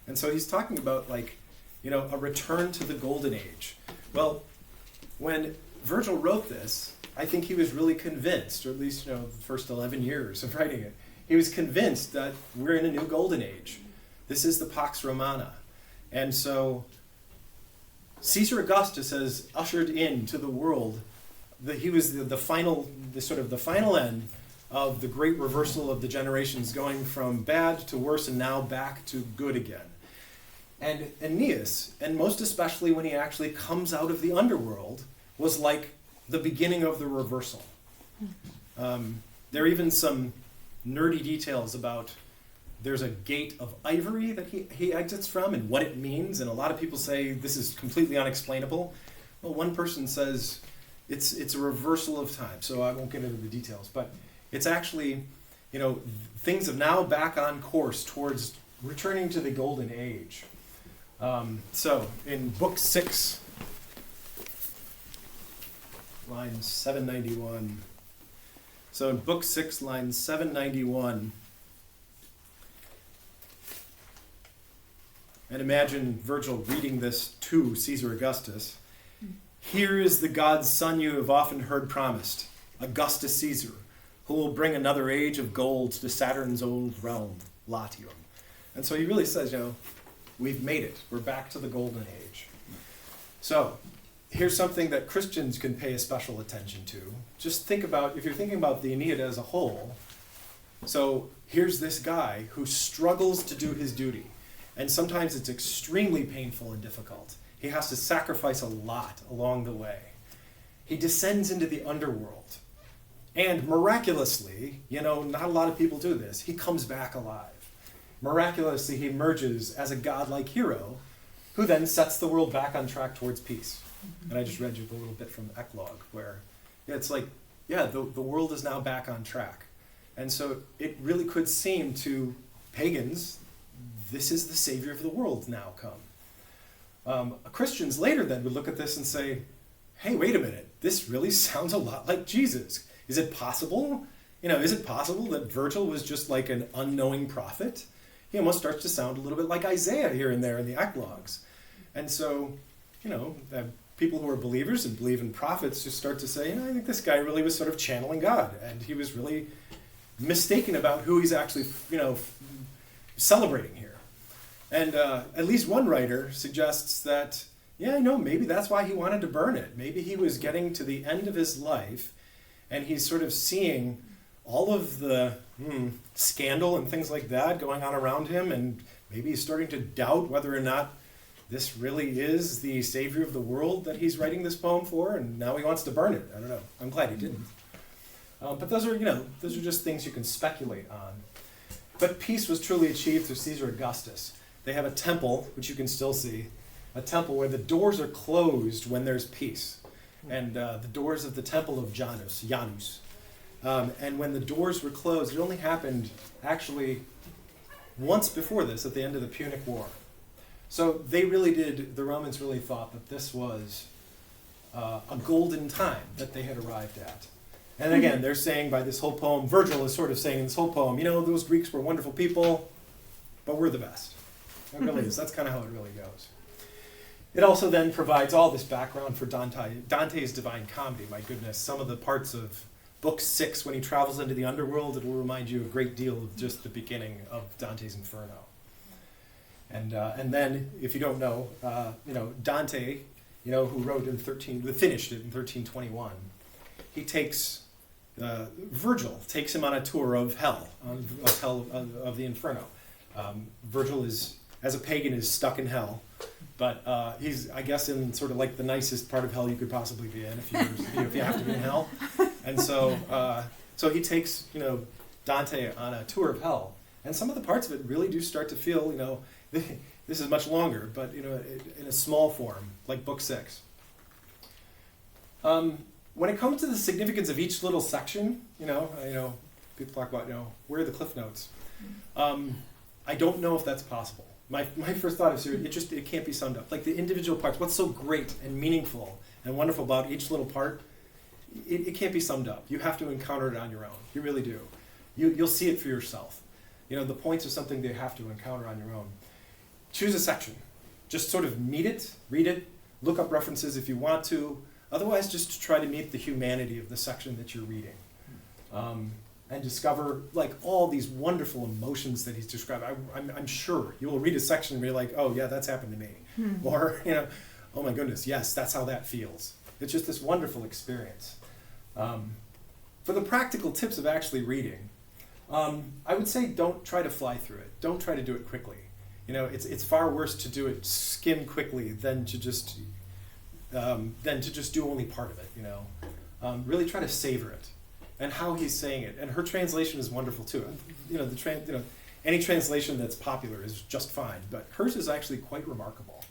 And so he's talking about a return to the Golden Age. Well, when Virgil wrote this, I think he was really convinced, or at least, the first 11 years of writing it, he was convinced that we're in a new Golden Age. This is the Pax Romana. And so Caesar Augustus has ushered into the world he was the final end of the great reversal of the generations, going from bad to worse and now back to good again. And Aeneas, and most especially when he actually comes out of the underworld, was like the beginning of the reversal. There are even some nerdy details about there's a gate of ivory that he exits from and what it means, and a lot of people say this is completely unexplainable. Well, one person says it's a reversal of time, so I won't get into the details, but it's actually, things are now back on course towards returning to the golden age. So in book 6, line 791. So in book 6, line 791, and imagine Virgil reading this to Caesar Augustus. Here is the God's son you have often heard promised, Augustus Caesar, who will bring another age of gold to Saturn's old realm, Latium. And so he really says, we've made it. We're back to the golden age. So here's something that Christians can pay a special attention to. Just think about, if you're thinking about the Aeneid as a whole, so here's this guy who struggles to do his duty. And sometimes it's extremely painful and difficult. He has to sacrifice a lot along the way. He descends into the underworld. And miraculously, not a lot of people do this, he comes back alive. Miraculously, he emerges as a godlike hero who then sets the world back on track towards peace. And I just read you a little bit from the Eclogue where it's like, the world is now back on track. And so it really could seem to pagans, this is the savior of the world now come. Christians later then would look at this and say, hey, wait a minute, this really sounds a lot like Jesus. Is it possible? Is it possible that Virgil was just like an unknowing prophet? He almost starts to sound a little bit like Isaiah here and there in the Eclogues. And so, people who are believers and believe in prophets just start to say, I think this guy really was sort of channeling God, and he was really mistaken about who he's actually, celebrating here. And at least one writer suggests that, maybe that's why he wanted to burn it. Maybe he was getting to the end of his life, and he's sort of seeing all of the scandal and things like that going on around him, and maybe he's starting to doubt whether or not this really is the savior of the world that he's writing this poem for, and now he wants to burn it. I don't know. I'm glad he didn't. But those are just things you can speculate on. But peace was truly achieved through Caesar Augustus. They have a temple, which you can still see, a temple where the doors are closed when there's peace. And the doors of the temple of Janus. And when the doors were closed, it only happened actually once before this, at the end of the Punic War. So the Romans really thought that this was a golden time that they had arrived at. And again, they're saying by this whole poem, Virgil is sort of saying in this whole poem, those Greeks were wonderful people, but we're the best. It really is. That's kind of how it really goes. It also then provides all this background for Dante's Divine Comedy. My goodness, some of the parts of Book 6, when he travels into the underworld, it will remind you a great deal of just the beginning of Dante's Inferno. And then, if you don't know, Dante, who wrote finished it in 1321, he takes Virgil takes him on a tour of hell, of the Inferno. Virgil is, as a pagan, is stuck in hell, but he's, I guess, in sort of like the nicest part of hell you could possibly be in if you have to be in hell. And so he takes Dante on a tour of hell, and some of the parts of it really do start to feel this is much longer, but in a small form, like Book 6. When it comes to the significance of each little section, people talk about where are the cliff notes. I don't know if that's possible. My first thought is it can't be summed up. Like the individual parts, what's so great and meaningful and wonderful about each little part, it can't be summed up. You have to encounter it on your own. You really do. You'll see it for yourself. The points are something they have to encounter on your own. Choose a section. Just sort of meet it, read it, look up references if you want to. Otherwise, just to try to meet the humanity of the section that you're reading. And discover all these wonderful emotions that he's described. I'm sure you will read a section and be like, oh yeah, that's happened to me. Or, oh my goodness, yes, that's how that feels. It's just this wonderful experience. For the practical tips of actually reading, I would say don't try to fly through it. Don't try to do it quickly. It's far worse to do it skim quickly than to just do only part of it. Really try to savor it and how he's saying it. And her translation is wonderful too. Any translation that's popular is just fine, but hers is actually quite remarkable.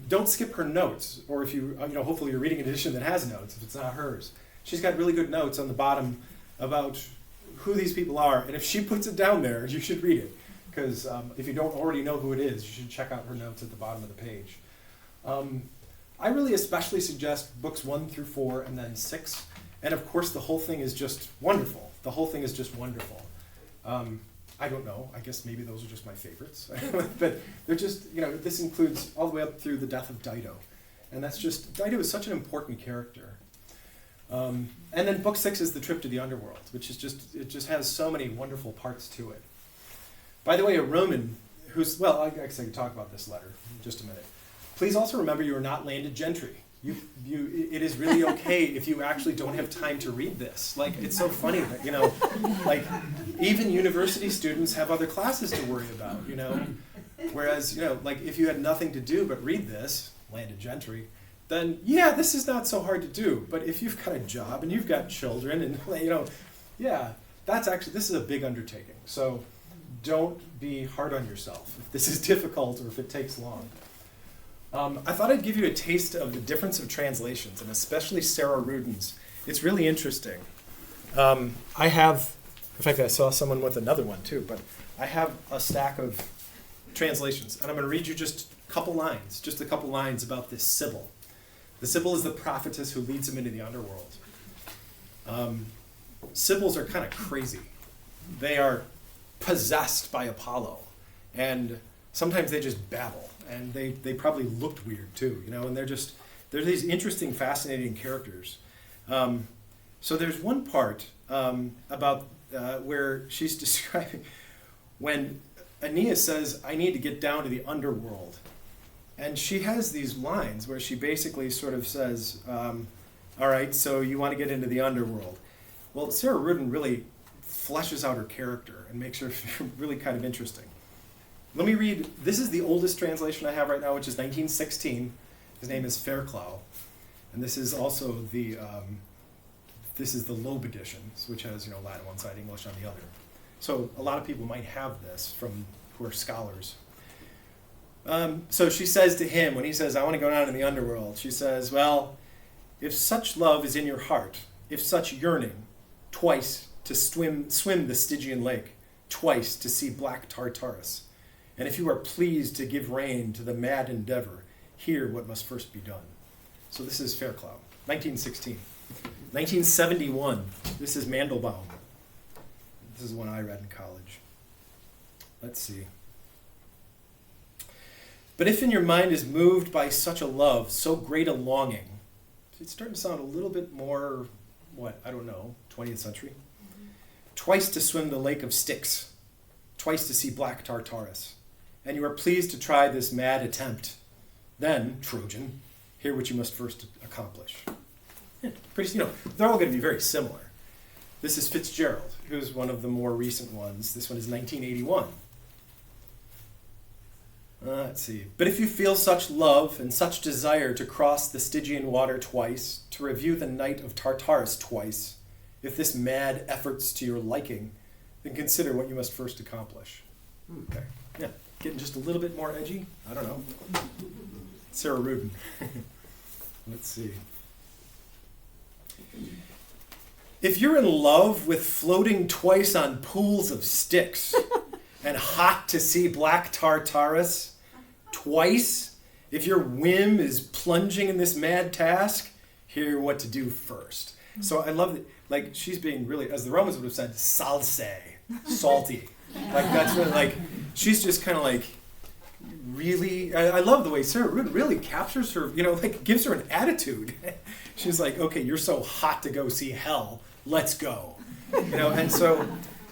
Don't skip her notes, or if hopefully you're reading an edition that has notes, if it's not hers. She's got really good notes on the bottom about who these people are, and if she puts it down there, you should read it, because if you don't already know who it is, you should check out her notes at the bottom of the page. I really especially suggest books 1 through 4 and then 6, and of course the whole thing is just wonderful. The whole thing is just wonderful. I don't know, I guess maybe those are just my favorites, but they're just, this includes all the way up through the death of Dido, and Dido is such an important character. And then book 6 is the trip to the underworld, which is it just has so many wonderful parts to it. By the way, a Roman who's, I guess I can talk about this letter in just a minute. Please also remember you are not landed gentry. It is really okay if you actually don't have time to read this. It's so funny that, even university students have other classes to worry about, Whereas, if you had nothing to do but read this, landed gentry, then this is not so hard to do. But if you've got a job and you've got children and, this is a big undertaking. So don't be hard on yourself if this is difficult or if it takes long. I thought I'd give you a taste of the difference of translations, and especially Sarah Rudin's. It's really interesting. In fact, I saw someone with another one too, but I have a stack of translations, and I'm going to read you just a couple lines about this Sibyl. The Sibyl is the prophetess who leads him into the underworld. Sibyls are kind of crazy. They are possessed by Apollo, and sometimes they just babble. And they probably looked weird too, and they're these interesting, fascinating characters. So there's one part about where she's describing when Aeneas says, I need to get down to the underworld. And she has these lines where she basically sort of says, all right, so you want to get into the underworld. Well, Sarah Rudin really fleshes out her character and makes her really kind of interesting. Let me read, this is the oldest translation I have right now, which is 1916. His name is Fairclough. And this is also the Loeb edition, which has Latin on one side, English on the other. So a lot of people might have this who are scholars. So she says to him, when he says, I want to go down in the underworld, she says, well, if such love is in your heart, if such yearning, twice to swim the Stygian lake, twice to see black Tartarus, and if you are pleased to give rein to the mad endeavor, hear what must first be done. So this is Fairclough, 1916. 1971, this is Mandelbaum. This is one I read in college. Let's see. But if in your mind is moved by such a love, so great a longing, it's starting to sound a little bit more, 20th century. Mm-hmm. Twice to swim the lake of Styx, twice to see black Tartarus, and you are pleased to try this mad attempt, then, Trojan, hear what you must first accomplish. They're all going to be very similar. This is Fitzgerald, who's one of the more recent ones. This one is 1981. Let's see. But if you feel such love and such desire to cross the Stygian water twice, to review the night of Tartarus twice, if this mad effort's to your liking, then consider what you must first accomplish. Okay. Yeah. Getting just a little bit more edgy? I don't know. Sarah Rudin. Let's see. If you're in love with floating twice on pools of Styx and hot to see black Tartarus twice, if your whim is plunging in this mad task, hear what to do first. So I love that, she's being really, as the Romans would have said, salse, salty. That's really she's just kind of really, I love the way Sarah Rudin really captures her, gives her an attitude. She's like, okay, you're so hot to go see hell, let's go.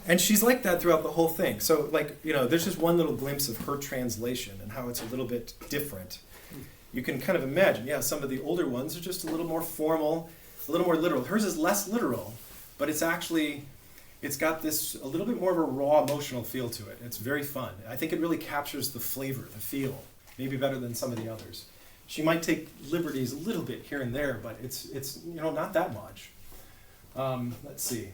And she's like that throughout the whole thing. So there's just one little glimpse of her translation and how it's a little bit different. You can kind of imagine, some of the older ones are just a little more formal. a little more literal. Hers is less literal, but it's got this a little bit more of a raw emotional feel to it. It's very fun. I think it really captures the flavor, the feel, maybe better than some of the others. She might take liberties a little bit here and there, but it's not that much. Let's see.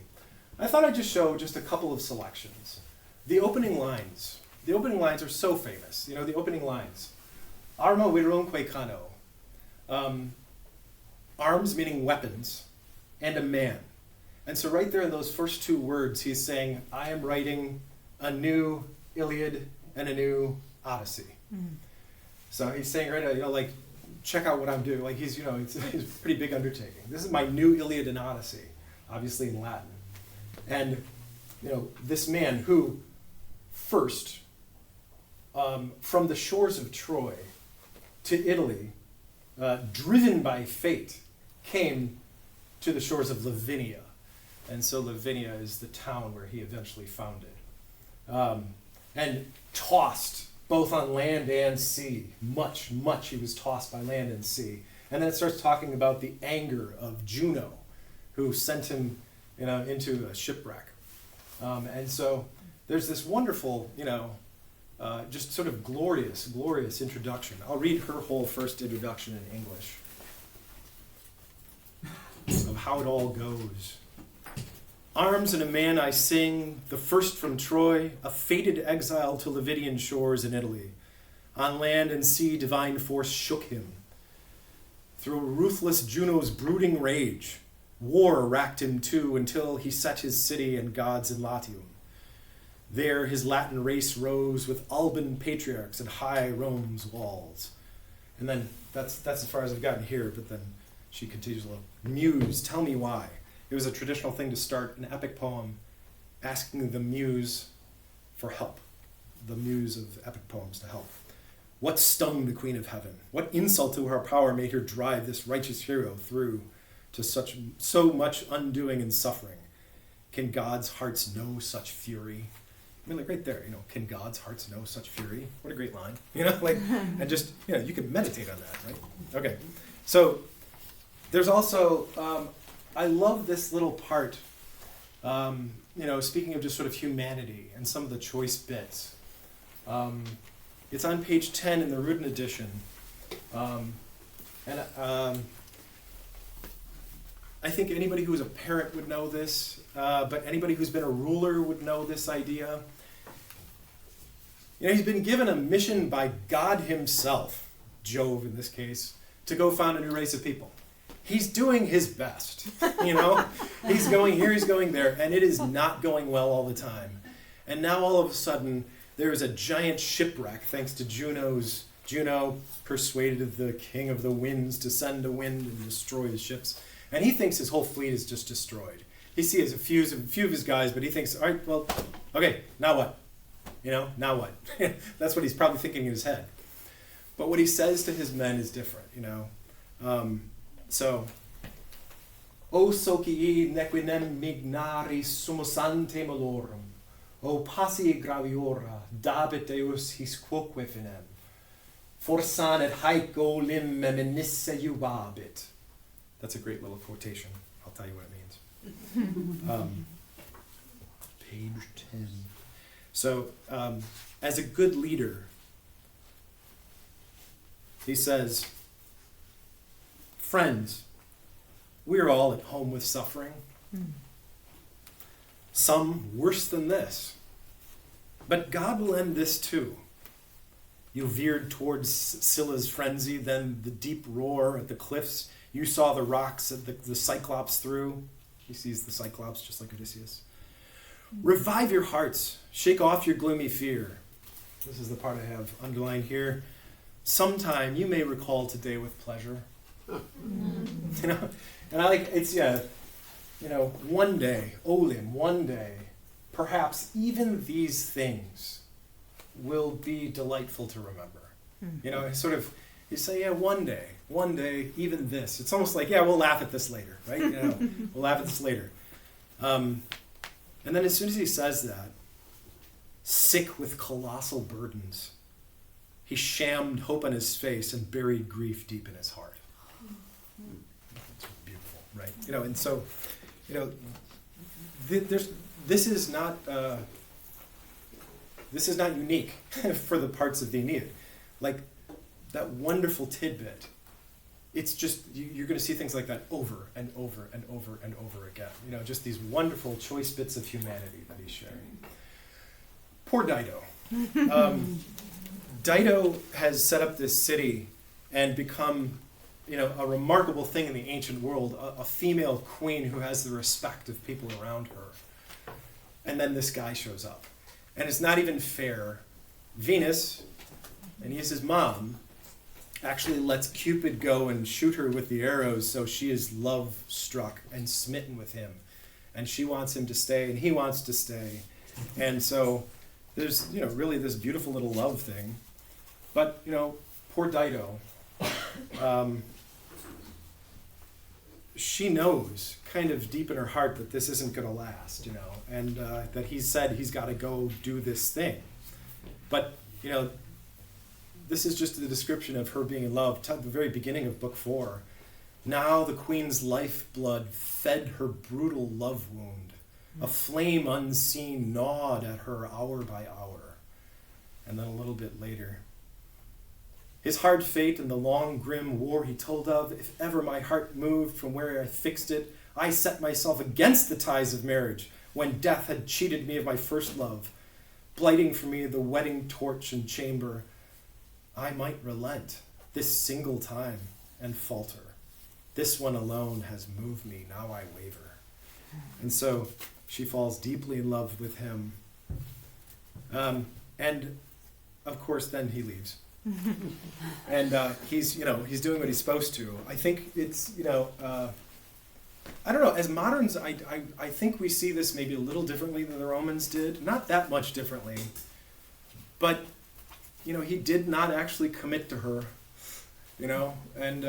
I thought I'd just show just a couple of selections. The opening lines. The opening lines are so famous. The opening lines. Arma virumque cano. Arms meaning weapons, and a man. And so right there in those first two words, he's saying, I am writing a new Iliad and a new Odyssey. Mm. So he's saying right now, check out what I'm doing. It's a pretty big undertaking. This is my new Iliad and Odyssey, obviously in Latin. And, this man who first, from the shores of Troy to Italy, driven by fate, came to the shores of Lavinia. And so Lavinia is the town where he eventually founded. And tossed both on land and sea. Much he was tossed by land and sea. And then it starts talking about the anger of Juno, who sent him into a shipwreck. And so there's this wonderful, just sort of glorious introduction. I'll read her whole first introduction in English of how it all goes. Arms and a man I sing, the first from Troy, a fated exile to Lavidian shores in Italy. On land and sea divine force shook him. Through ruthless Juno's brooding rage, war racked him too until he set his city and gods in Latium. There his Latin race rose with Alban patriarchs and high Rome's walls. And then that's as far as I've gotten here, but then she continues a little. Muse, tell me why. It was a traditional thing to start an epic poem asking the muse for help, the muse of epic poems to help. What stung the Queen of Heaven? What insult to her power made her drive this righteous hero through to so much undoing and suffering? Can God's hearts know such fury? I mean, right there, can God's hearts know such fury? What a great line, and just, you can meditate on that, right? Okay, so there's also, I love this little part, speaking of just sort of humanity and some of the choice bits. It's on page 10 in the Rudin edition. I think anybody who's a parent would know this, but anybody who's been a ruler would know this idea. He's been given a mission by God himself, Jove in this case, to go found a new race of people. He's doing his best, He's going here, he's going there, and it is not going well all the time. And now all of a sudden, there is a giant shipwreck thanks to Juno persuaded the king of the winds to send a wind and destroy the ships. And he thinks his whole fleet is just destroyed. He sees a few of his guys, but he thinks, all right, well, okay, now what? Now what? That's what he's probably thinking in his head. But what he says to his men is different, So, O socii nequinem mignari sumusante malorum, O passi graviora, dabit Deus his quoque finem, forsan et haec olim meminisse jubabit. That's a great little quotation. I'll tell you what it means. Page 10. So, as a good leader, he says, friends, we are all at home with suffering. Some worse than this. But God will end this too. You veered towards Scylla's frenzy, then the deep roar at the cliffs. You saw the rocks that the Cyclops threw. He sees the Cyclops just like Odysseus. Revive your hearts. Shake off your gloomy fear. This is the part I have underlined here. Sometime you may recall today with pleasure. And I like, it's, one day, Olim, one day, perhaps even these things will be delightful to remember. Sort of, you say, one day, even this. It's almost like, we'll laugh at this later, right? We'll laugh at this later. And then as soon as he says that, sick with colossal burdens, he shammed hope on his face and buried grief deep in his heart. That's beautiful. right? And so, this is not unique for the parts of the Aeneid. Like that wonderful tidbit. It's just you're going to see things like that over and over and over and over again. Just these wonderful choice bits of humanity that he's sharing. Poor Dido. Dido has set up this city and become, a remarkable thing in the ancient world, a female queen who has the respect of people around her. And then this guy shows up. And it's not even fair. Venus, Aeneas' mom, actually lets Cupid go and shoot her with the arrows, so she is love-struck and smitten with him. And she wants him to stay, and he wants to stay. And so there's, really this beautiful little love thing. But, poor Dido, she knows kind of deep in her heart that this isn't going to last, and that he said he's got to go do this thing. But, this is just the description of her being in love, at the very beginning of book 4. Now the queen's lifeblood fed her brutal love wound. A flame unseen gnawed at her hour by hour. And then a little bit later, his hard fate and the long grim war he told of, if ever my heart moved from where I fixed it, I set myself against the ties of marriage, when death had cheated me of my first love, blighting for me the wedding torch and chamber. I might relent this single time and falter. This one alone has moved me, now I waver. And so she falls deeply in love with him. And of course then he leaves. And he's doing what he's supposed to. I think it's, I don't know, as moderns, I think we see this maybe a little differently than the Romans did. Not that much differently. But, he did not actually commit to her, and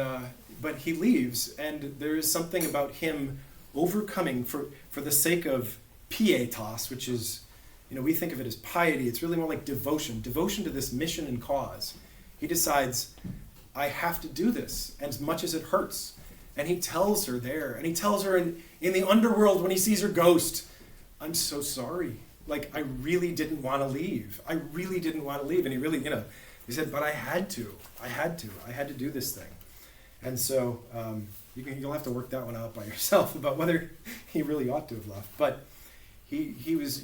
but he leaves, and there is something about him overcoming for the sake of pietas, which is, we think of it as piety. It's really more like devotion to this mission and cause. He decides, I have to do this, as much as it hurts. And he tells her there, and he tells her in the underworld when he sees her ghost, I'm so sorry. Like, I really didn't want to leave. And he really, he said, but I had to do this thing. And so you'll have to work that one out by yourself about whether he really ought to have left. But he was,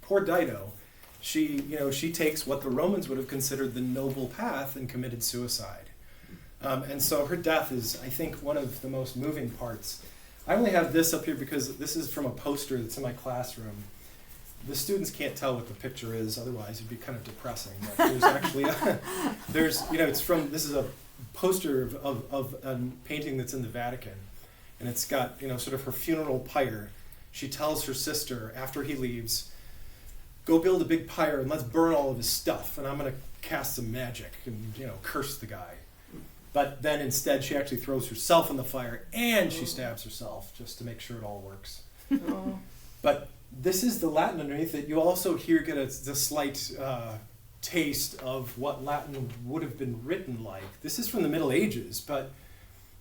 poor Dido, she takes what the Romans would have considered the noble path and committed suicide. And so her death is, I think, one of the most moving parts. I only have this up here because this is from a poster that's in my classroom. The students can't tell what the picture is, otherwise it'd be kind of depressing. But there's actually, this is a poster of a painting that's in the Vatican. And it's got, sort of her funeral pyre. She tells her sister, after he leaves, go build a big pyre and let's burn all of his stuff. And I'm going to cast some magic and, curse the guy. But then instead she actually throws herself in the fire and she stabs herself just to make sure it all works. Oh. But this is the Latin underneath it. You also here get the slight taste of what Latin would have been written like. This is from the Middle Ages, but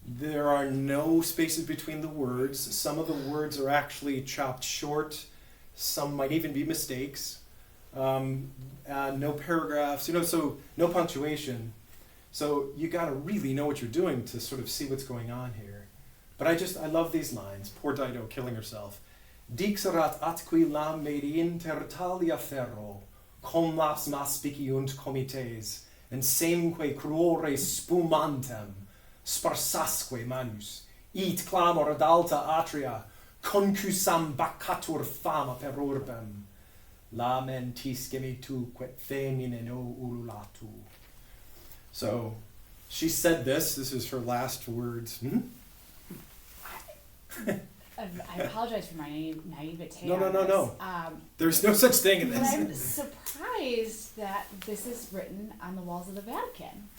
there are no spaces between the words. Some of the words are actually chopped short. Some might even be mistakes. No paragraphs, so no punctuation. So you got to really know what you're doing to sort of see what's going on here. But I love these lines. Poor Dido killing herself. Dixerat atqui lam medin tertalia ferro, cum las maspiciunt comites, and semque cruore spumantem, sparsasque manus, it clamor ad alta atria, concusam baccatur fama per urbem, lamentis gemitu quet femine no ululatu. So she said this is her last words. I apologize for my naivete. No. There's no such thing in this. But I'm surprised that this is written on the walls of the Vatican.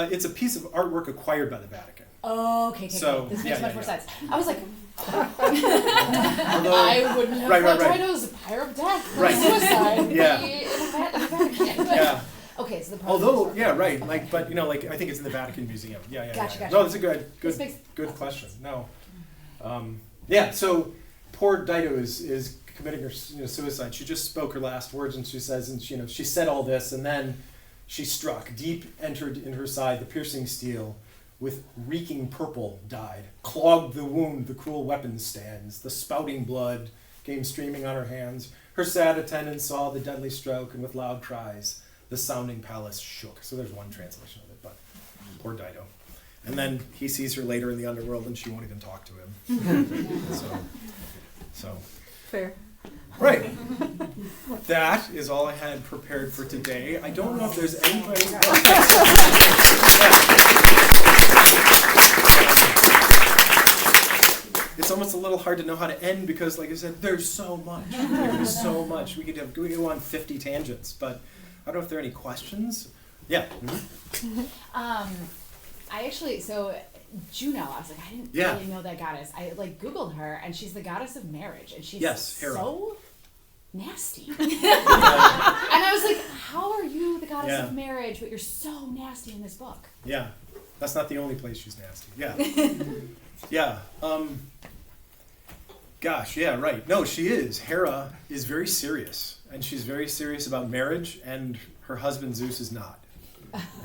It's a piece of artwork acquired by the Vatican. Oh, okay. So, this makes much more sense. I was like, Although, I wouldn't have thought Dido's pyre of death, suicide, Yeah. be in the Vatican. Yeah. Okay, so the Although, yeah, right, like, but, you know, like, I think it's in the Vatican Museum, yeah. Gotcha. No, it's a good This makes question, no. Yeah, so poor Dido is committing her suicide. She just spoke her last words, and she says, and she said all this, and then she struck. Deep entered in her side the piercing steel, with reeking purple dyed. Clogged the wound, the cruel weapon stands. The spouting blood came streaming on her hands. Her sad attendants saw the deadly stroke, and with loud cries, the sounding palace shook. So there's one translation of it, but poor Dido. And then he sees her later in the underworld, and she won't even talk to him. So. Fair. Right. That is all I had prepared for today. I don't know if there's anybody. It's almost a little hard to know how to end because, like I said, there's so much. There's so much. We could go on 50 tangents, but I don't know if there are any questions. Yeah. I actually, so Juno, I was like, I didn't really know that goddess. I like Googled her, and she's the goddess of marriage, and she's so nasty. And I was like, how are you the goddess of marriage, but you're so nasty in this book? Yeah, that's not the only place she's nasty. Yeah. Gosh, yeah, right. No, she is. Hera is very serious, and she's very serious about marriage, and her husband Zeus is not.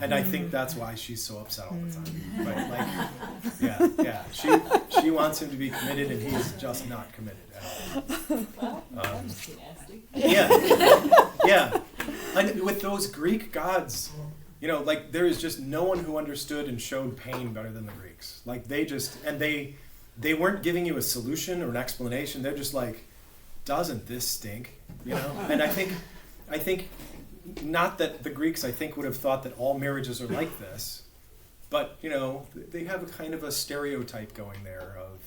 And I think that's why she's so upset all the time. Right? Like, She wants him to be committed, and he's just not committed at all. Well, that's too nasty. Yeah. And with those Greek gods, like there is just no one who understood and showed pain better than the Greeks. Like they weren't giving you a solution or an explanation. They're just like, doesn't this stink? And I think not that the Greeks, I think, would have thought that all marriages are like this, but, they have a kind of a stereotype going there of,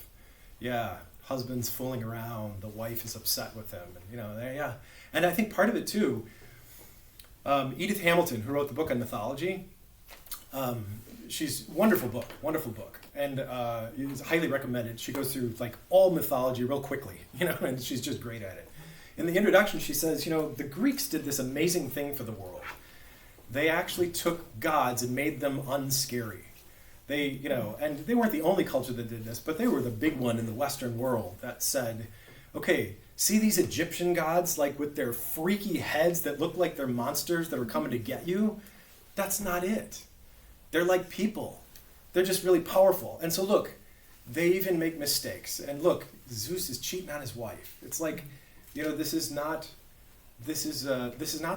husband's fooling around, the wife is upset with him, and, And I think part of it, too, Edith Hamilton, who wrote the book on mythology, she's wonderful book, and it's highly recommended. She goes through, like, all mythology real quickly, and she's just great at it. In the introduction, she says, the Greeks did this amazing thing for the world. They actually took gods and made them unscary. They, and they weren't the only culture that did this, but they were the big one in the Western world that said, okay, see these Egyptian gods, like with their freaky heads that look like they're monsters that are coming to get you? That's not it. They're like people. They're just really powerful. And so look, they even make mistakes. And look, Zeus is cheating on his wife. It's like, this is not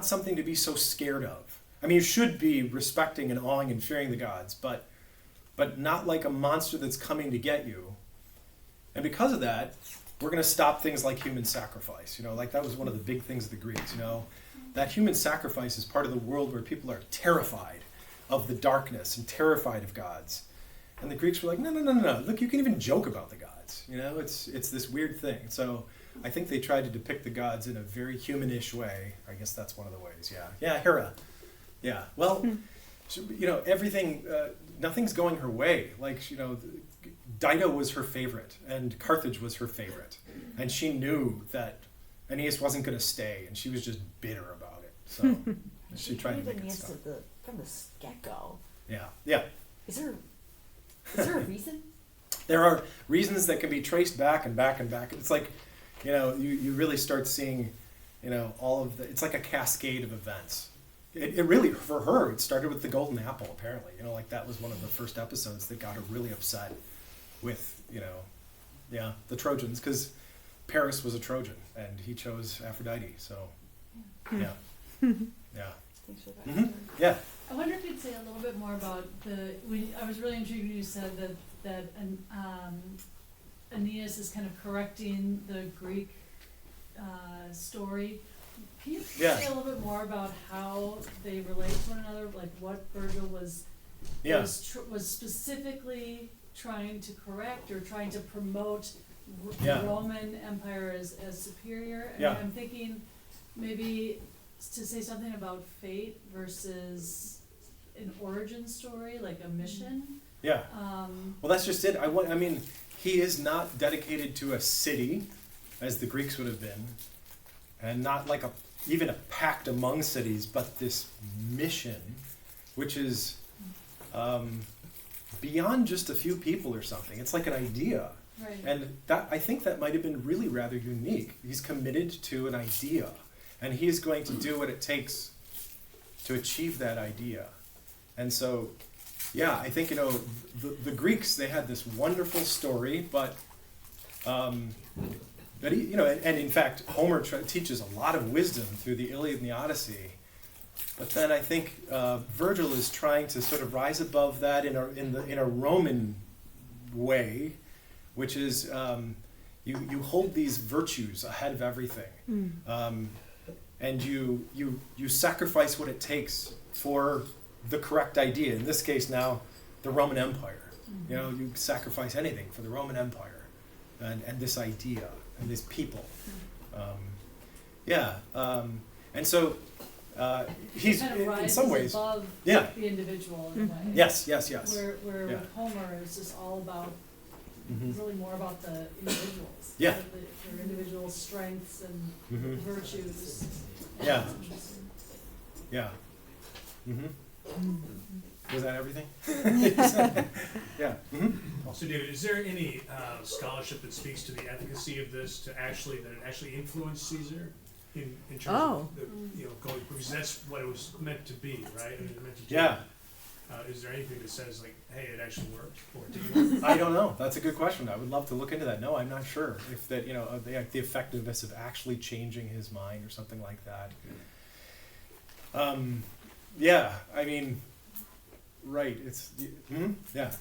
something to be so scared of. I mean, you should be respecting and awing and fearing the gods, but not like a monster that's coming to get you. And because of that, we're going to stop things like human sacrifice. Like that was one of the big things of the Greeks. That human sacrifice is part of the world where people are terrified of the darkness and terrified of gods. And the Greeks were like, no. Look, you can even joke about the gods. It's this weird thing. So I think they tried to depict the gods in a very humanish way. I guess that's one of the ways. Yeah, Hera. Yeah. Well, everything. Nothing's going her way. Like Dido was her favorite, and Carthage was her favorite, and she knew that Aeneas wasn't going to stay, and she was just bitter about it. So she tried to make it stop. From the get-go. Yeah. Is there a reason? There are reasons that can be traced back and back and back. It's like, you really start seeing, all of it's like a cascade of events. It really, for her, it started with the golden apple, apparently. Like that was one of the first episodes that got her really upset with, the Trojans, because Paris was a Trojan, and he chose Aphrodite, so, yeah. Mm-hmm. Yeah. I wonder if you'd say a little bit more about I was really intrigued when you said that Aeneas is kind of correcting the Greek story. Can you say a little bit more about how they relate to one another? Like what Virgil was specifically trying to correct or trying to promote the Roman Empire as superior? And I'm thinking maybe to say something about fate versus an origin story, like a mission. Yeah. Well, that's just it. I mean, he is not dedicated to a city, as the Greeks would have been, and not like even a pact among cities, but this mission, which is beyond just a few people or something. It's like an idea. Right. And that, I think that might have been really rather unique. He's committed to an idea, and he is going to do what it takes to achieve that idea. And so, yeah, I think, the Greeks, they had this wonderful story, but, that he, and in fact, Homer teaches a lot of wisdom through the Iliad and the Odyssey. But then I think Virgil is trying to sort of rise above that in a Roman way, which is you hold these virtues ahead of everything, and you sacrifice what it takes for the correct idea. In this case, now the Roman Empire. You sacrifice anything for the Roman Empire, and this idea and this people. And so. He's kind of in some ways above the individual in a way. Yes. Where with Homer it's just all about it's really more about the individuals. Yeah. Their individual strengths and virtues. Yeah. Was that everything? Yeah. So, David, is there any scholarship that speaks to the efficacy of this that it actually influenced Caesar? In terms of going, because that's what it was meant to be, right? It was meant to do. Yeah. Is there anything that says like, hey, it actually worked, or it didn't work? I don't know. That's a good question. I would love to look into that. No, I'm not sure if that the effectiveness of actually changing his mind or something like that. I mean, right? It's yeah.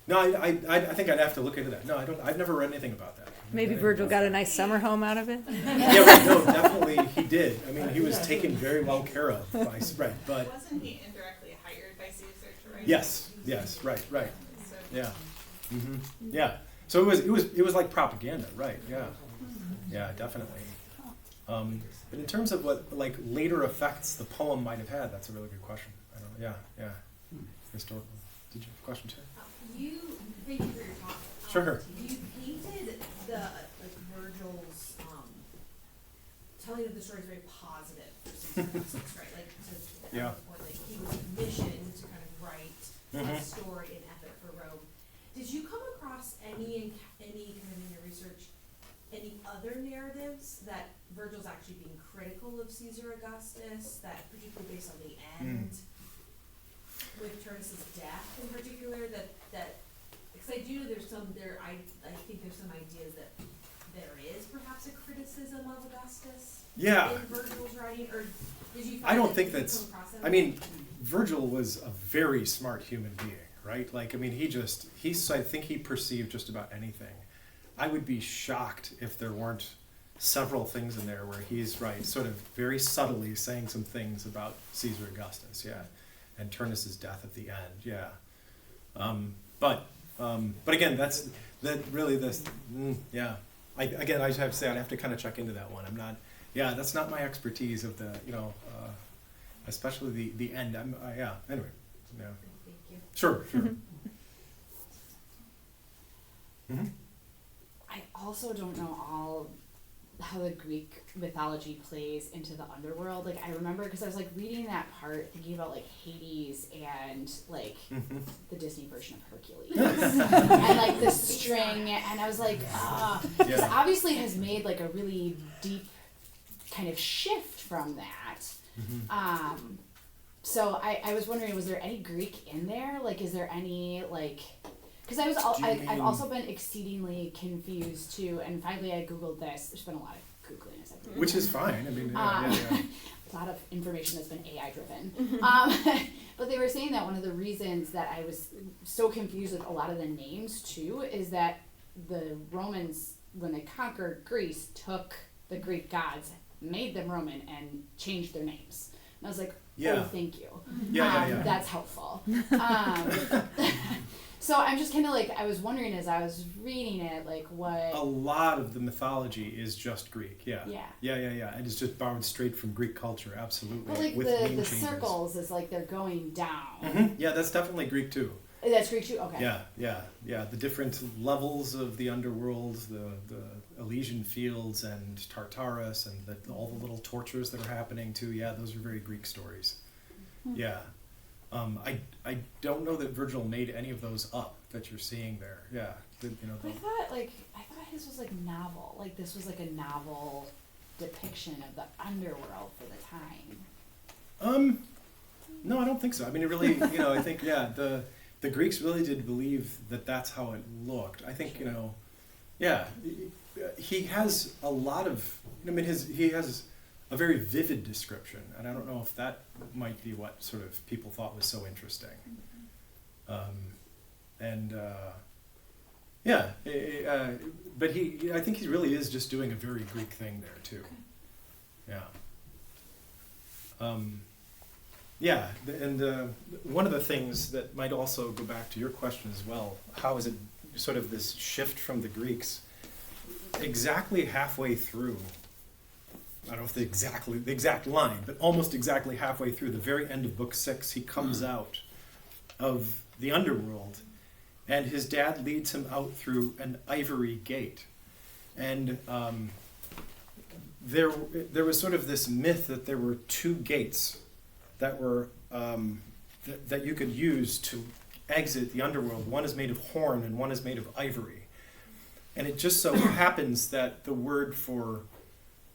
No, I think I'd have to look into that. No, I don't. I've never read anything about that. Maybe Virgil got a nice summer home out of it? Yeah, right, no, definitely he did. I mean, he was taken very well care of by, right, but. Wasn't he indirectly hired by Caesar to write? Yes, right. So, Yeah. Yeah. So it was like propaganda, right, yeah. Yeah, definitely. But in terms of what, like, later effects the poem might have had, that's a really good question. I don't know, yeah. Historical. Did you have a question too? Thank you for your talk. Sure. You painted Virgil's telling of the story is very positive for Caesar Augustus, right? Like he was commissioned to kind of write a story and epic for Rome. Did you come across any kind of in your research any other narratives that Virgil's actually being critical of Caesar Augustus, that particularly based on the end? With Turnus's death in particular, that because I do know I think there's some ideas that there is perhaps a criticism of Augustus in Virgil's writing, or did you find I don't think come that's across that? I mean, Virgil was a very smart human being, right? Like, I mean, I think he perceived just about anything. I would be shocked if there weren't several things in there where he's sort of very subtly saying some things about Caesar Augustus, and Turnus's death at the end, but again, that's really this, I just have to say I'd have to kind of check into that one. I'm not, that's not my expertise of the, especially the end. Anyway, Thank you. Sure. I also don't know how the Greek mythology plays into the underworld. Like, I remember because I was reading that part, thinking about Hades and the Disney version of Hercules and the string, and I was because obviously has made a really deep kind of shift from that. So I was wondering, was there any Greek in there? Is there any because I've also been exceedingly confused too, and finally I googled this. There's been a lot of googling as I've been which is fine. I mean, a lot of information that's been AI driven. But they were saying that one of the reasons that I was so confused with a lot of the names too is that the Romans, when they conquered Greece, took the Greek gods, made them Roman, and changed their names. And I was like, oh, thank you. That's helpful. So I'm just kind of I was wondering as I was reading it, what... A lot of the mythology is just Greek, Yeah. And it's just borrowed straight from Greek culture, absolutely. But with the circles is they're going down. Yeah, that's definitely Greek too. That's Greek too? Okay. Yeah. The different levels of the underworld, the Elysian fields and Tartarus, and all the little tortures that are happening too. Yeah, those are very Greek stories. Yeah. I don't know that Virgil made any of those up that you're seeing there. Yeah. I thought his was like novel. Like this was like a novel depiction of the underworld for the time. No, I don't think so. I mean, it really, I think, the Greeks really did believe that that's how it looked. I think, he has a lot of, he has a very vivid description, and I don't know if that might be what sort of people thought was so interesting. But I think he really is just doing a very Greek thing there too. Yeah. One of the things that might also go back to your question as well, how is it sort of this shift from the Greeks? Exactly halfway through, I don't know if the exact line, but almost exactly halfway through the very end of book 6, he comes out of the underworld, and his dad leads him out through an ivory gate. And there was sort of this myth that there were 2 gates that were that you could use to exit the underworld. One is made of horn and one is made of ivory. And it just so happens that the word for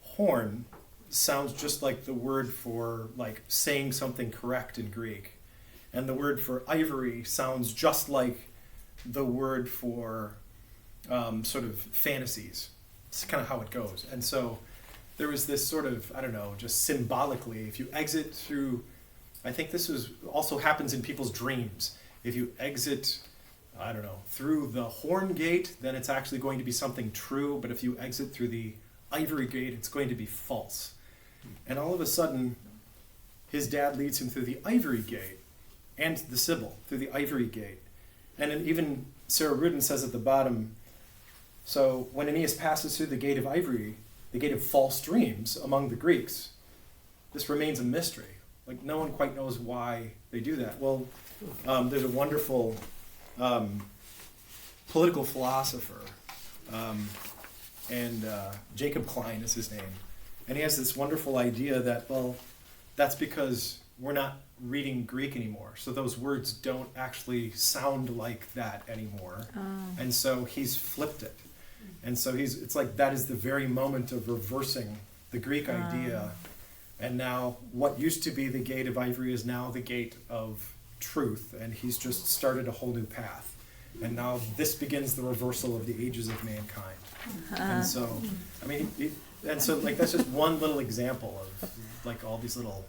horn sounds just like the word for like saying something correct in Greek. And the word for ivory sounds just like the word for sort of fantasies. It's kind of how it goes. And so there was this sort of, I don't know, just symbolically, if you exit through, I think this also happens in people's dreams. If you exit, I don't know, through the horn gate, then it's actually going to be something true. But if you exit through the ivory gate, it's going to be false. And all of a sudden, his dad leads him through the ivory gate and the Sibyl through the ivory gate. And then even Sarah Rudin says at the bottom, so when Aeneas passes through the gate of ivory, the gate of false dreams among the Greeks, this remains a mystery. Like no one quite knows why they do that. Well, there's a wonderful political philosopher, and Jacob Klein is his name. And he has this wonderful idea that, well, that's because we're not reading Greek anymore. So those words don't actually sound like that anymore. And so he's flipped it. And so it's like that is the very moment of reversing the Greek idea. And now what used to be the gate of ivory is now the gate of truth. And he's just started a whole new path. And now this begins the reversal of the ages of mankind. And so, I mean, like that's just one little example of like all these little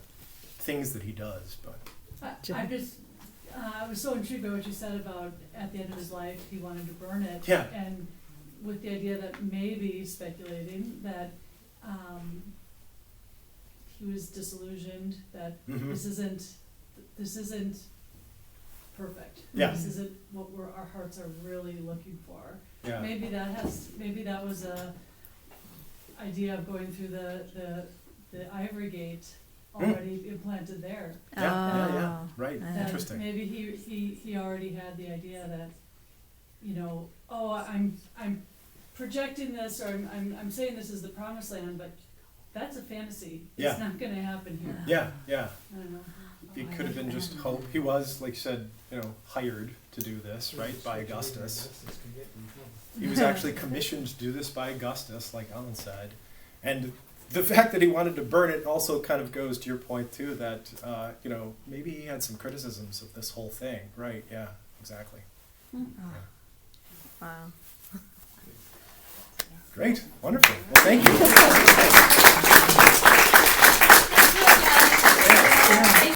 things that he does. But I was so intrigued by what you said about at the end of his life he wanted to burn it. Yeah. And with the idea that maybe speculating that he was disillusioned that this isn't perfect. Yeah. This isn't what our hearts are really looking for. Yeah. Maybe that was a idea of going through the ivory gate already implanted there. Yeah. Right. That Interesting. maybe he already had the idea that, I'm projecting this, or I'm saying this is the promised land, but that's a fantasy. Yeah. It's not going to happen here. Yeah. I don't know. It could have been just hope. He was, like you said, hired to do this, right, by Augustus. He was actually commissioned to do this by Augustus, like Ellen said. And the fact that he wanted to burn it also kind of goes to your point, too, that, maybe he had some criticisms of this whole thing. Right, yeah, exactly. Oh. Wow. Great, wonderful. Well, thank you.